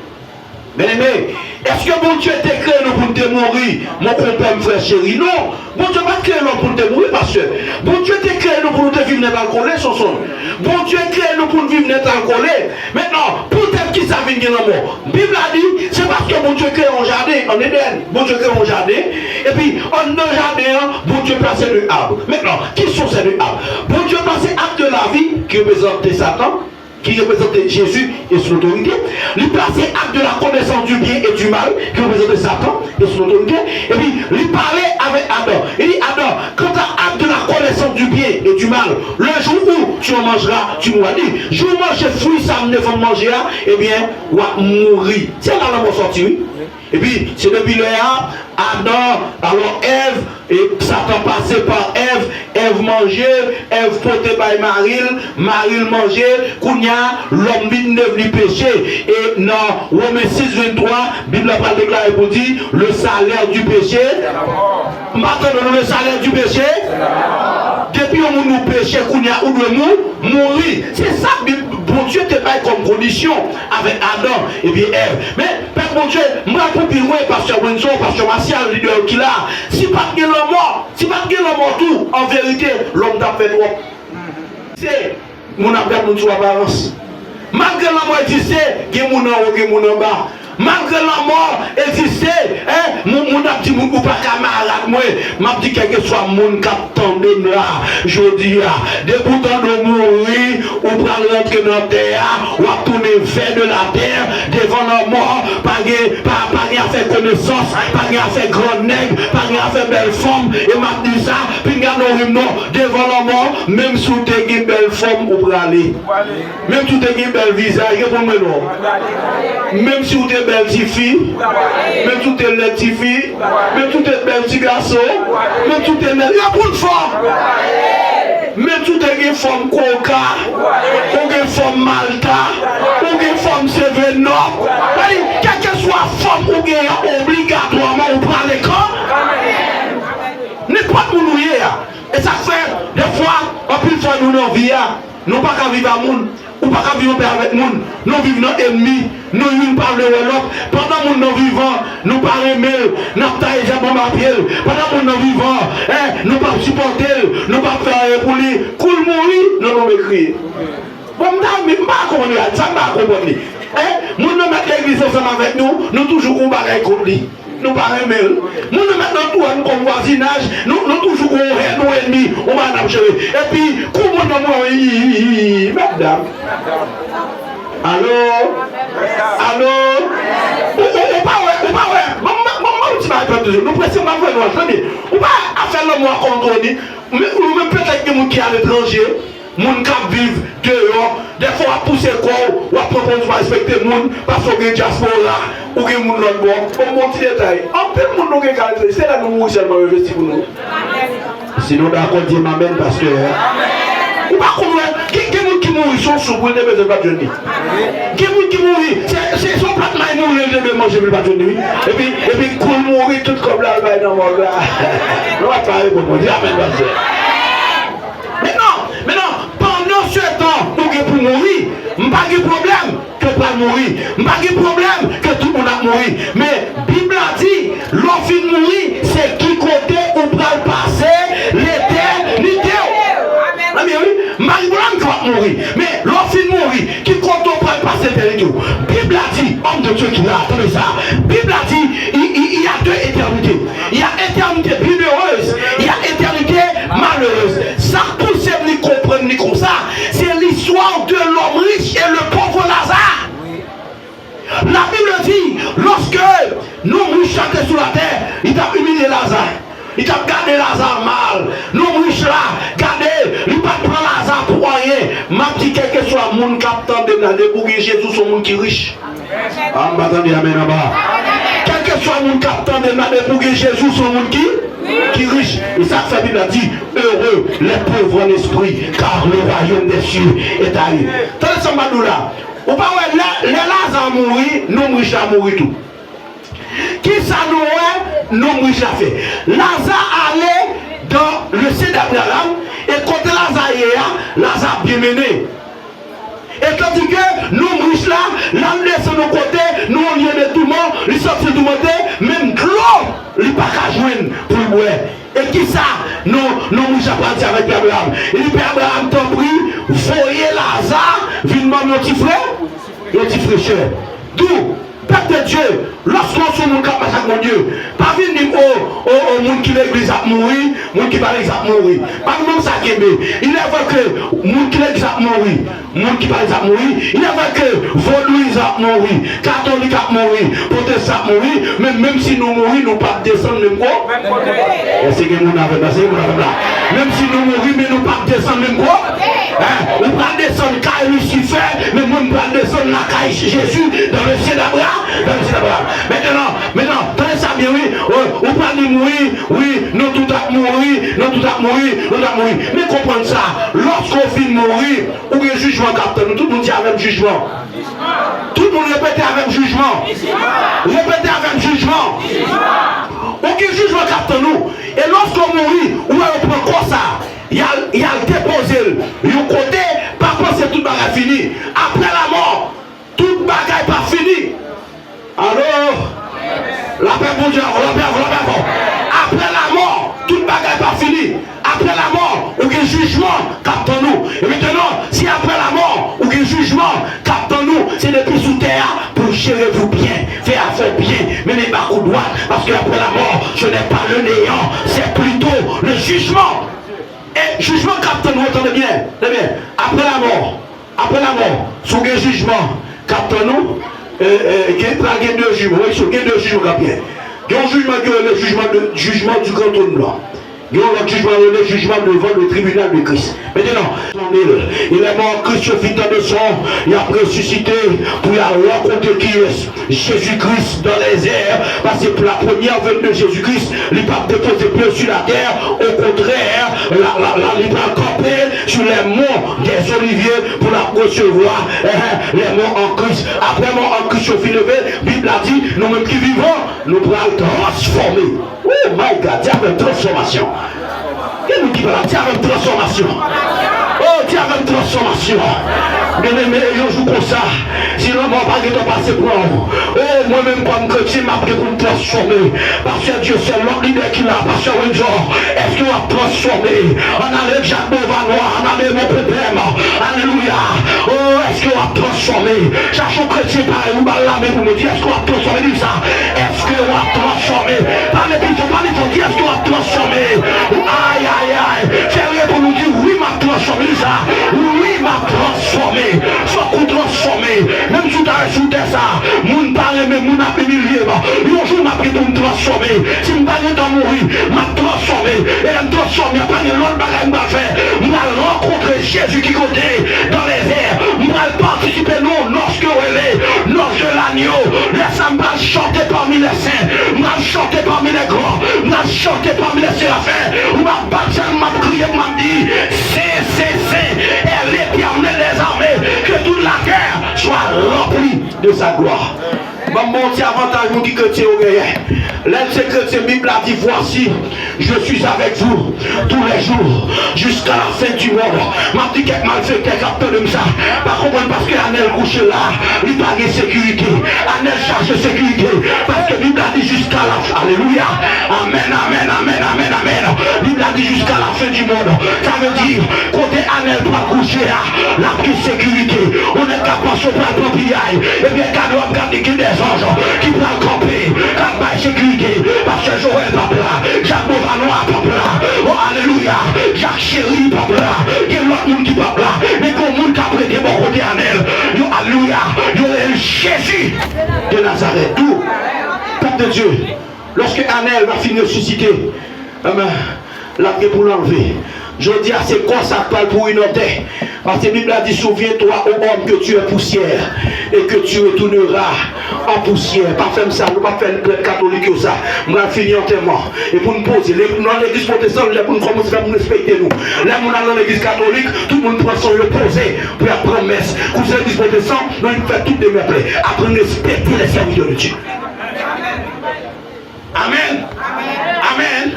[SPEAKER 2] Bien aimé, est-ce que bon Dieu t'a créé nous pour te mourir, mon compère, mon frère chéri? Non, bon Dieu n'a pas créé nous pour te mourir, parce que bon Dieu t'a créé nous pour nous vivre dans l'alcoolé, son son. Bon Dieu a créé nous pour nous vivre dans l'alcoolé. Maintenant, peut-être qui ça vient de la mort. La Bible a dit, c'est parce que bon Dieu crée un jardin en Éden. Bon Dieu crée un jardin, et puis en un jardin, bon Dieu place deux arbres. Maintenant, qui sont ces deux arbres? Bon Dieu place l'arbre de la vie qui représente Satan, qui représentait Jésus et son autorité, lui plaçait acte de la connaissance du bien et du mal, qui représentait Satan et son autorité, et puis lui parlait avec Adam. Il dit, Adam, quand tu as acte de la connaissance du bien et du mal, le jour où tu en mangeras, tu mourras. Je jour où manger fruit, ça ne faut manger, eh bien, on va mourir. C'est là la mort sortie, oui. Et puis, c'est depuis là, Adam, alors Ève, et Satan passait par Ève mangeait, Ève portait par Marie mangeait, Kounia, l'homme venu péché. Et dans Romains 6, 23, la Bible a déclaré pour dire, le salaire du péché, maintenant le salaire du péché, depuis on nous péché, Kounia, ou nous mourir. C'est ça que bon Dieu te paye comme condition avec Adam et puis Ève. Mais, Père bon Dieu, moi pour plus loin, Pasteur Wenson, Pasteur Martial, leader qui là, si pas de l'homme mort, si pas de l'homme mort tout, en vérité, l'homme t'a fait trop. C'est mon appel pour soi balance. Malgré la mort existait, il y a mon en haut, il y a mon en bas. Malgré la mort existait, mon a dit, mon pas camarade, moi, m'a dit quel que soit mon cap tendé là, je dis, depuis temps de mourir, ou pour rentrer dans la terre, ou à tourner vers de la terre, devant la mort, pas à faire connaissance, pas à faire grand nègre, pas à faire belle forme, et m'a dit ça, puis regarde non, devant la mort, même si tu as une belle forme, ou pour aller. Même si tu as une belle visage, répondez non. Même si tu belle petite fille, même tout est belle petite fille, même tout est belle petit garçon, même tout est belle. Il y a beaucoup de formes. Même tout est une forme coca, ou une forme malta, ou une forme sévénop. Quelle que soit la forme ou bien obligatoirement ou prend l'écran, n'importe où nous y est. Et ça fait des fois, en plus de fois nous dans vie, nous ne pouvons pas vivre à monde. Ou pas vivre avec nous, nous vivons dans l'ennemi, nous vivons par le l'autre. Pendant que nous vivons, nous ne pas aimer, nous ne pas aimer ma pied. Pendant que nous vivons, nous ne pas supporter, nous ne pas faire pour lui. Cool mourir, nous nous m'écrire. Bon, je ne sais pas comment on ça ne va pas comprendre. Nous ne mettons l'église ensemble avec nous, nous toujours combattre contre lui. Nous pas aimer. Nous nous mettons tout comme voisinage, nous toujours nos ennemis, on va nous chérir. Et puis, comment nous madame. Allô? Allô? Ou pas, nous pressons pas vraiment, attendez. Ou pas faire le mois contre nous, ou même peut-être que nous qui à l'étranger. Moun kap vive dehors, des fois pousser corps, ou à propos de respecter moun, parce que les diaspora, ou les moun l'autre bord, pour mon petit détail. En peu de moun nous regardent, c'est là que nous mourons seulement investis pour nous. Sinon, d'accord, Dieu m'amène, parce que. Ou pas comment, qui mourit, son soupe, il ne peut pas de nuit. Qui mourit, c'est son plat là, il mourit, il ne peut manger pas de nuit. Et puis, quand il mourit, tout comme là, il va dans mon gars. On va parler pour moi, Dieu m'amène, parce que. Maintenant, pendant ce temps, nous sommes pour mourir, nous n'avons pas de problème que pas mourir. Nous n'avons pas de problème que tout le monde a mouru. Mais la Bible a dit, L'enfant de mourir, c'est qui côté ou pour le passer l'éternité. Oui, Marie-Blanc va mourir. Mais l'enfant de mourir, qui compte pour le passer l'éternité. Bible a dit, homme de Dieu qui l'a, attendez ça. Bible a dit, il y a deux éternités. Il y a éternité bienheureuse, il y a éternité malheureuse. Ça, tous ceux qui comprennent comme ça, c'est l'histoire de l'homme riche et le pauvre Lazare. La Bible dit, lorsque nous riches chantaient sur la terre, il t'a humilié Lazare. Il t'a gardé Lazare mal. Nous riches là, gardez, il ne prend pas Lazare pour rien. Ma petite, quel que soit le monde qui attend de pour que Jésus soit le monde qui est riche. Ah, m'attendez, amen là-bas. Quel que soit le monde qui attend de pour que Jésus soit le monde qui est riche. Et ça, la Bible a dit, heureux les pauvres en esprit, car le royaume des cieux est arrivé. Tenez ça, madou là. Ou pas, les Lazare mourir, nous riches à mourir tout. Qui ça nous non riche a fait? Lazare allait dans le sein d'Abraham et quand Lazare bien mené. Et tandis que nous riches là, nous laissons nos côtés, nous on vient de tout le monde, ils sortent de tout le monde, même l'eau, ils pas qu'à joindre pour boire. Et qui ça? Nous riches à partir avec Abraham. Et puis Abraham t'en prie, voyez Lazare, vite mon petit frère, D'où? Père de Dieu, lorsqu'on se montre à mon Dieu, pas venir au monde qui l'église a mouru, monde qui va l'église a mouru. Pas même ça qui est il est vrai que monde qui l'église a mouru, monde qui va l'église a mouru, il est vrai que vaudouise a mouru, catholique a mouru, protestant a mouru, mais même si nous mourons, nous ne pas descendre même quoi. C'est que nous n'avons pas, même si nous mourons, mais nous ne pas descendre même quoi. On va descendre car Lucifer, mais nous ne pas descendre la caille Jésus dans le ciel d'Abraham. Maintenant, tenez ça bien, oui, on parle de mourir, oui, nous tout a mourir, Mais comprenez ça, lorsqu'on finit de mourir, ou bien jugement capte, tout le monde dit avec jugement. Tout le monde répète avec jugement. Répétez avec jugement. Aucun jugement capte nous. Et lorsqu'on mourit, on prend quoi ça? Il y a déposé le côté, par contre c'est tout bagage fini. Après la mort, tout bagage pas fini. Alors, la paix pour Dieu, la paix. Après la mort, toute bagaille pas fini. Après la mort, ou un jugement, captons-nous. Et maintenant, si après la mort, ou un jugement, captons-nous, c'est depuis sous terre, pour gérer vous bien, faire affaire bien, menez pas coup droit, parce qu'après la mort, ce n'est pas le néant, c'est plutôt le jugement. Et jugement, captons-nous, entendez bien, après la mort, sous un jugement, captons-nous. Il y a deux jugements, il y a deux jugements. Il y a un jugement qui est le jugement du canton blanc. Il y a le jugement devant le tribunal de Christ. Maintenant, il est mort, Christ fit de son, il a ressuscité pour rencontrer qui est Jésus-Christ dans les airs. Parce que pour la première venue de Jésus-Christ, il n'a pas déposé pied sur la terre. Au contraire, il a campé sur les monts des Oliviers pour la recevoir les monts en Christ. Après mort en Christ, au fin levé, la Bible a dit, nous-mêmes qui vivons, nous pourrons transformer. Oh my God, Dieu a une transformation. Et nous qui parlons, Dieu a une transformation. Oh, Dieu a une transformation. Mais je joue comme ça. Sinon, moi, pas de passer pour vous. Oh, moi-même, comme chrétien, m'a pris pour me transformer. Parce que Dieu, c'est l'autre leader qui l'a. Parce que est-ce qu'il va transformer? On a le Jacques Beauvanois, on a le mon problème. Alléluia. Oh, est-ce qu'il va transformer? Chaque chrétien, pareil, vous m'avez là, mais vous me dites, est-ce qu'il va transformer? Dis ça. Est-ce qu'il va transformer? Parlez plutôt, parlez pour dire, est-ce qu'il va transformer? Aïe, aïe, aïe. C'est vrai pour nous dire, oui, m'a transformé ça. Oui, m'a transformé. Soit qu'on transformé. Même si tu as ajouté ça, mon parle, mais mon a humilié. Un jour, m'a pris pour me transformer. Si je parle de mourir, m'a transformé. Et elle me transforme, il n'y a pas de l'autre bagage m'a fait. M'a rencontré Jésus qui côté dans les airs. M'a participé, non, lorsque l'agneau. Laisse-moi chanter parmi les saints. M'a chanter parmi les grands. M'a chanter parmi les séraphins. M'a battu, m'a crié, m'a dit, c'est, elle est l'éternel des armées. Que toute la terre soit remplie de sa gloire. Mon petit avantage, mon qui chrétien au guerrier. L'aide c'est chrétien, Bible a dit, voici, je suis avec vous tous les jours jusqu'à la fin du monde. M'a dit qu'elle m'a fait quelqu'un de ça. Par contre, parce que Anel couche là, il n'a pas de sécurité. Anel charge de sécurité. Parce que Bible a dit jusqu'à la fin. Alléluia. Amen, amen, amen, amen, amen. Bible a dit jusqu'à la fin du monde. Ça veut dire, côté Anel pas coucher là, la petite sécurité. On est capable de prendre le pillaille. Et bien, quand on regarde qu'il y a des anges qui prennent camper, quand on sécurité, parce que Joël pas là, Jacques Bovanois pas là. Oh, alléluia. Jacques Chéri pas là. Il y a l'autre monde qui pas là. Mais comme monde qui a prêté mon côté Anel, yo, alléluia. Yo, Jésus de Nazareth. Tout, peuple de Dieu, lorsque Anel va finir de susciter, la paix pour l'enlever. Je dis, c'est quoi ça parle pour une autre? Parce que la Bible a dit, souviens-toi, ô homme, que tu es poussière et que tu retourneras en poussière. Pas faire ça, nous pas faire le catholique ou ça. Nous allons finir en témoin. Et pour nous poser, dans l'église protestante, pour nous commencer à nous respecter nous. Là, nous allons dans l'église catholique, tout le monde prend son reposé pour la promesse. Pour l'église protestante, nous allons faire toutes les merveilles. Apprendre à respecter les serviteurs de Dieu. Amen. Amen.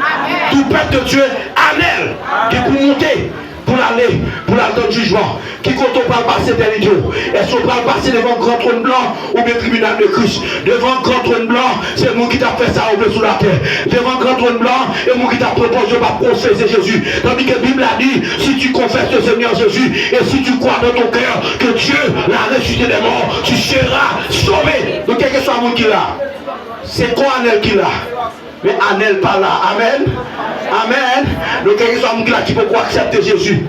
[SPEAKER 2] Tout peuple de Dieu, Anel, qui pour monter, pour aller dans le jugement, qui quand on parle passer des idiots, est-ce qu'on parle passer devant le grand trône blanc ou bien tribunal de Christ? Devant le grand trône blanc, c'est moi qui t'a fait ça au sous la terre. Devant le grand trône blanc, et moi qui t'a proposé de confesser Jésus. Tandis que la Bible a dit, si tu confesses le Seigneur Jésus, et si tu crois dans ton cœur que Dieu l'a ressuscité des morts, tu seras sauvé. Donc quel que soit le monde qui l'a. C'est quoi Anel qui l'a? Mais Anel pas là. Amen. Amen. Donc quel que soit le monde qui l'a qui peut accepter Jésus.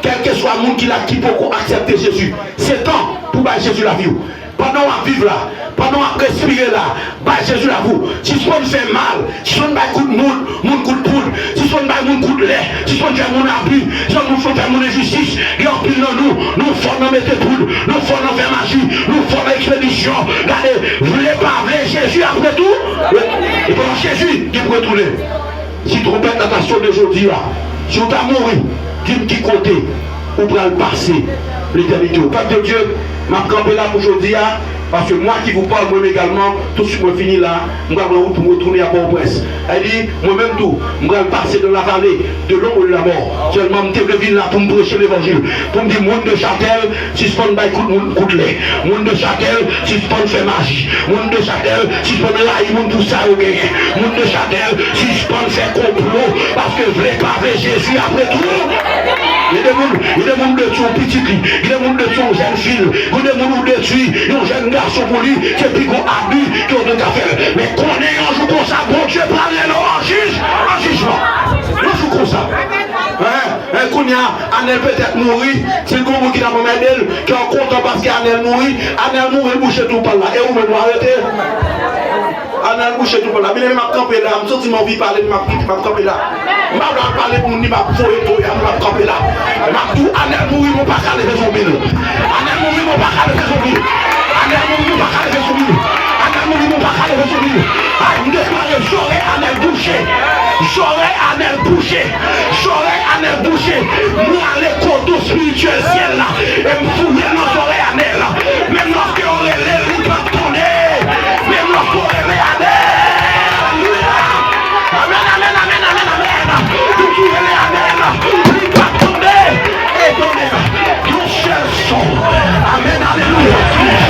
[SPEAKER 2] Quel que soit le monde qui l'a qui peut accepter Jésus. C'est temps pour battre Jésus la vie. Pendant à vivre là, pendant à respirer là, bah Jésus la vous. Si ce qu'on fait mal, si on fait coup de monde, coup de poudre, si on fait mon coup de lait, si on fait mon abus, si on fait mon injustice, et en plus nous faisons mettre poudre, nous faisons faire magie, nous faisons expédition. Regardez, vous ne voulez pas voir Jésus après tout? Et pendant Jésus, qui peut retourner. Si tu trompes la nation d'aujourd'hui là, si on t'a mouru, dis-moi qui côté, ou pour le passer l'éternité. Peuple de Dieu, ma campé là pour aujourd'hui, parce que moi qui vous parle, moi également, tout ce que je finis là, je vais pour me retourner à Port-au-Prince. Elle dit, moi-même tout, je vais passer dans la vallée de l'ombre de la mort. Seulement, je suis là pour me prêcher l'évangile. Pour me dire, monde de Châtel, si je prends coup de lait. Monde de Châtel, si je prends faire magie. Monde de Châtel, si je prends laï, monde tout ça au gagné. Monde de Châtel, si je prends faire complot, parce que je ne voulais pas ver Jésus après tout. Il y a des gens de tuer petit lit, il y a des gens de tuer jeune fille, il y a des gens de tuer un jeune garçon pour lui, c'est plus qu'on abus qu'on doit faire. Mais qu'on est un jour comme ça, bon Dieu parle en jugement. Un jour comme ça. Qu'on y a Anel peut-être mourir, c'est le gros qui a mon d'elle, qui est content parce qu'Anel mourit, Anel mourit, boucher tout par là. Et où me doit arrêter? Anel boucher tout par là. Mais il m'a campé là, je me suis dit, parler de ma campé là. Je vais parler pour nous, ma fouille, je vais camper là. Anel mourit, je ne vais pas aller vers son bille. Anel mourit, je ne vais pas aller vers son bille. Anel mourit, je ne vais pas aller vers son bille. Anel mourit, je ne vais pas aller vers son bille. Je déclare, j'aurai Anel bouché. J'aurai Anel bouché. J'aurai Anel bouché. Moi, les coteaux spirituels ciel là. Et me fouiller dans j'aurai Anel là. Même lorsque on est là, il va tourner. Même lorsque on est là, Amen, amen, amen, amen, amen. Vous qui est là, Amen. Il va tourner. Et tourner. Your shall show. Amen, alléluia.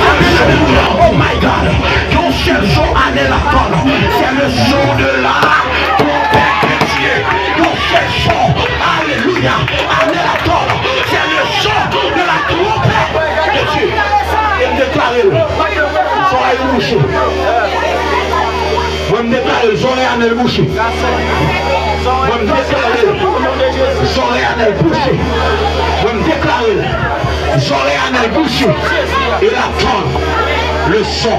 [SPEAKER 2] Amen, alléluia. Oh my God. Your shall show Anel à tendre. C'est le jour de la trompette de Dieu. Your shall show. Alléluia. Anel à tendre. C'est le jour de la trompette de Dieu. Et me déclarer. Soyez bouchés. Vous me déclarez, j'aurai Anel bouché. Vous me déclarez, j'aurai Anel bouché. Vous me déclarez, j'aurai Anel bouché. Et attendre le son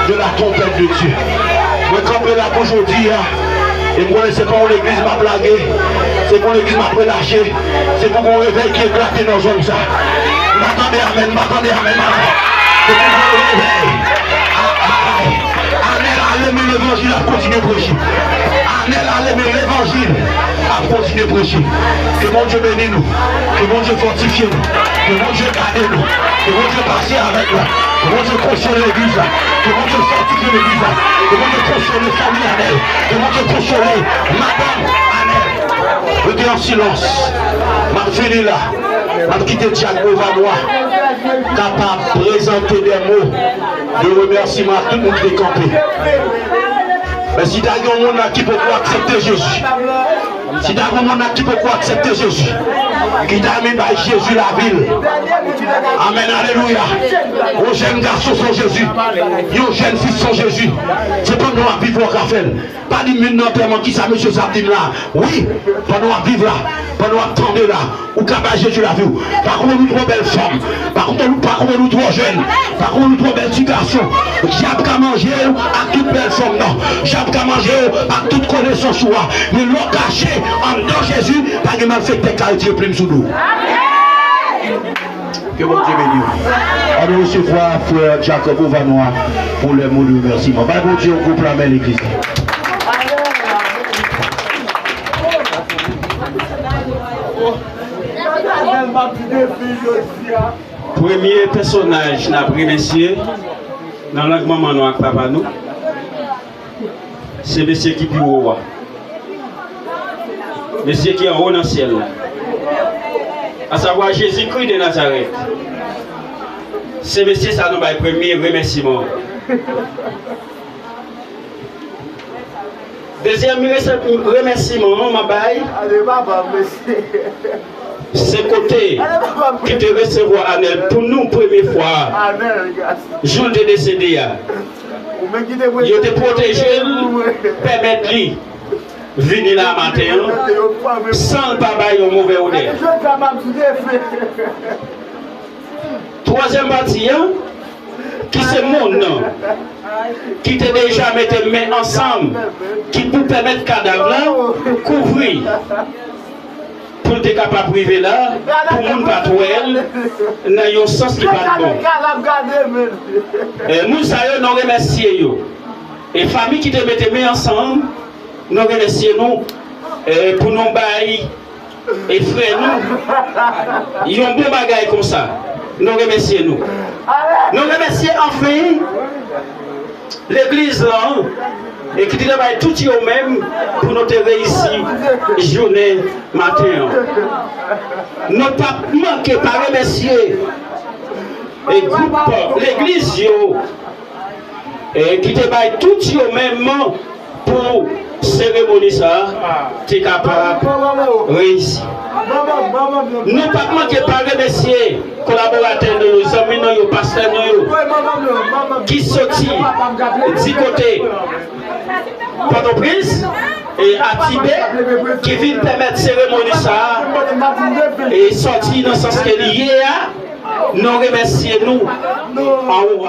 [SPEAKER 2] de la trompette de Dieu. Moi, quand je là aujourd'hui, et moi, c'est pas où l'église m'a blagué, c'est pour l'église m'a relâché, c'est pour qu'on réveille qui éclate dans la zone ça. M'attendez, amen, m'attendez, amen, c'est pour qu'on réveille. Anel l'évangile a continué de prêcher. Anel a l'évangile a continué de prêcher. Que mon Dieu bénisse nous. Que mon Dieu fortifier nous. Que mon Dieu garde nous. Que mon Dieu passe avec nous. Que mon Dieu console l'église. Que mon Dieu fortifie l'église. Que mon Dieu console les familles en elle. Que mon Dieu console madame en elle. Restez en silence. Ma fini là. Ma quitter Diago Vanois. Capable de présenter des mots de remerciement à tout le monde qui est campé. Mais si t'as un monde qui peut accepter Jésus, si t'as un monde qui peut accepter Jésus, qui t'a mis par Jésus la ville. Amen, alléluia. Aux jeunes garçons sont Jésus, aux jeunes filles sont Jésus. C'est pas nous à vivre au café. Pas du minute notamment qui ça, monsieur Sabdim là. Oui, pendant à vivre là, pendant à attendre là, ou qu'à Jésus la vie. Par contre, nous trop belles femmes, par contre, nous trop jeunes, par contre, nous trop belles garçons. J'ai qu'à manger à toute belle femme, non. J'ai qu'à manger à toute connaissance, mais l'eau cachée en dedans Jésus, pas de mal fait tes qualités plus sous nous. Que bon Dieu bénisse. On nous recevoir frère Jacob Vanois pour les mots de remerciement. Bah bon Dieu, on coupe la main l'église.
[SPEAKER 7] Premier personnage n'a pris messieurs dans la maman noire papa nous. C'est monsieur qui est plus haut. Monsieur qui est en haut dans le ciel. À savoir Jésus-Christ de Nazareth. C'est monsieur ça nous va premier remerciement. Deuxième remerciement, ma baille. C'est côté qui te recevoir Anel pour nous première fois. Jour de décédé. Je te protège, permettre lui venir là matin sans pas bailler au mauvais odeur. Troisième partie, qui c'est mon nom, qui t'a déjà mis tes mains ensemble, qui peut permettre cadavre là, couvrir. Pour être capable de priver là, pour mon patrouille, dans un sens qui va bon. Nous savons nous remercier. Et famille qui te mettent mains ensemble, nous remercions nous pour nos bails et frères nous. Ils ont un bon bagage comme ça. Nous remercions nous. Nous remercions enfin l'église là. Et qui travaille tout au même pour nous réussir journée matin. Nous pas manquer par remercier et groupe l'église et qui travaille tout au même pour cérémonie ça, tu es capable de réussir. Nous pas manquer par remercier collaborateurs de nos amis, nos pasteurs qui sortent du côté Port-au-Prince et à Tibet qui viennent permettre cérémonie ça et sortir dans ce sens qu'elle y est. Nous remercions nous en haut.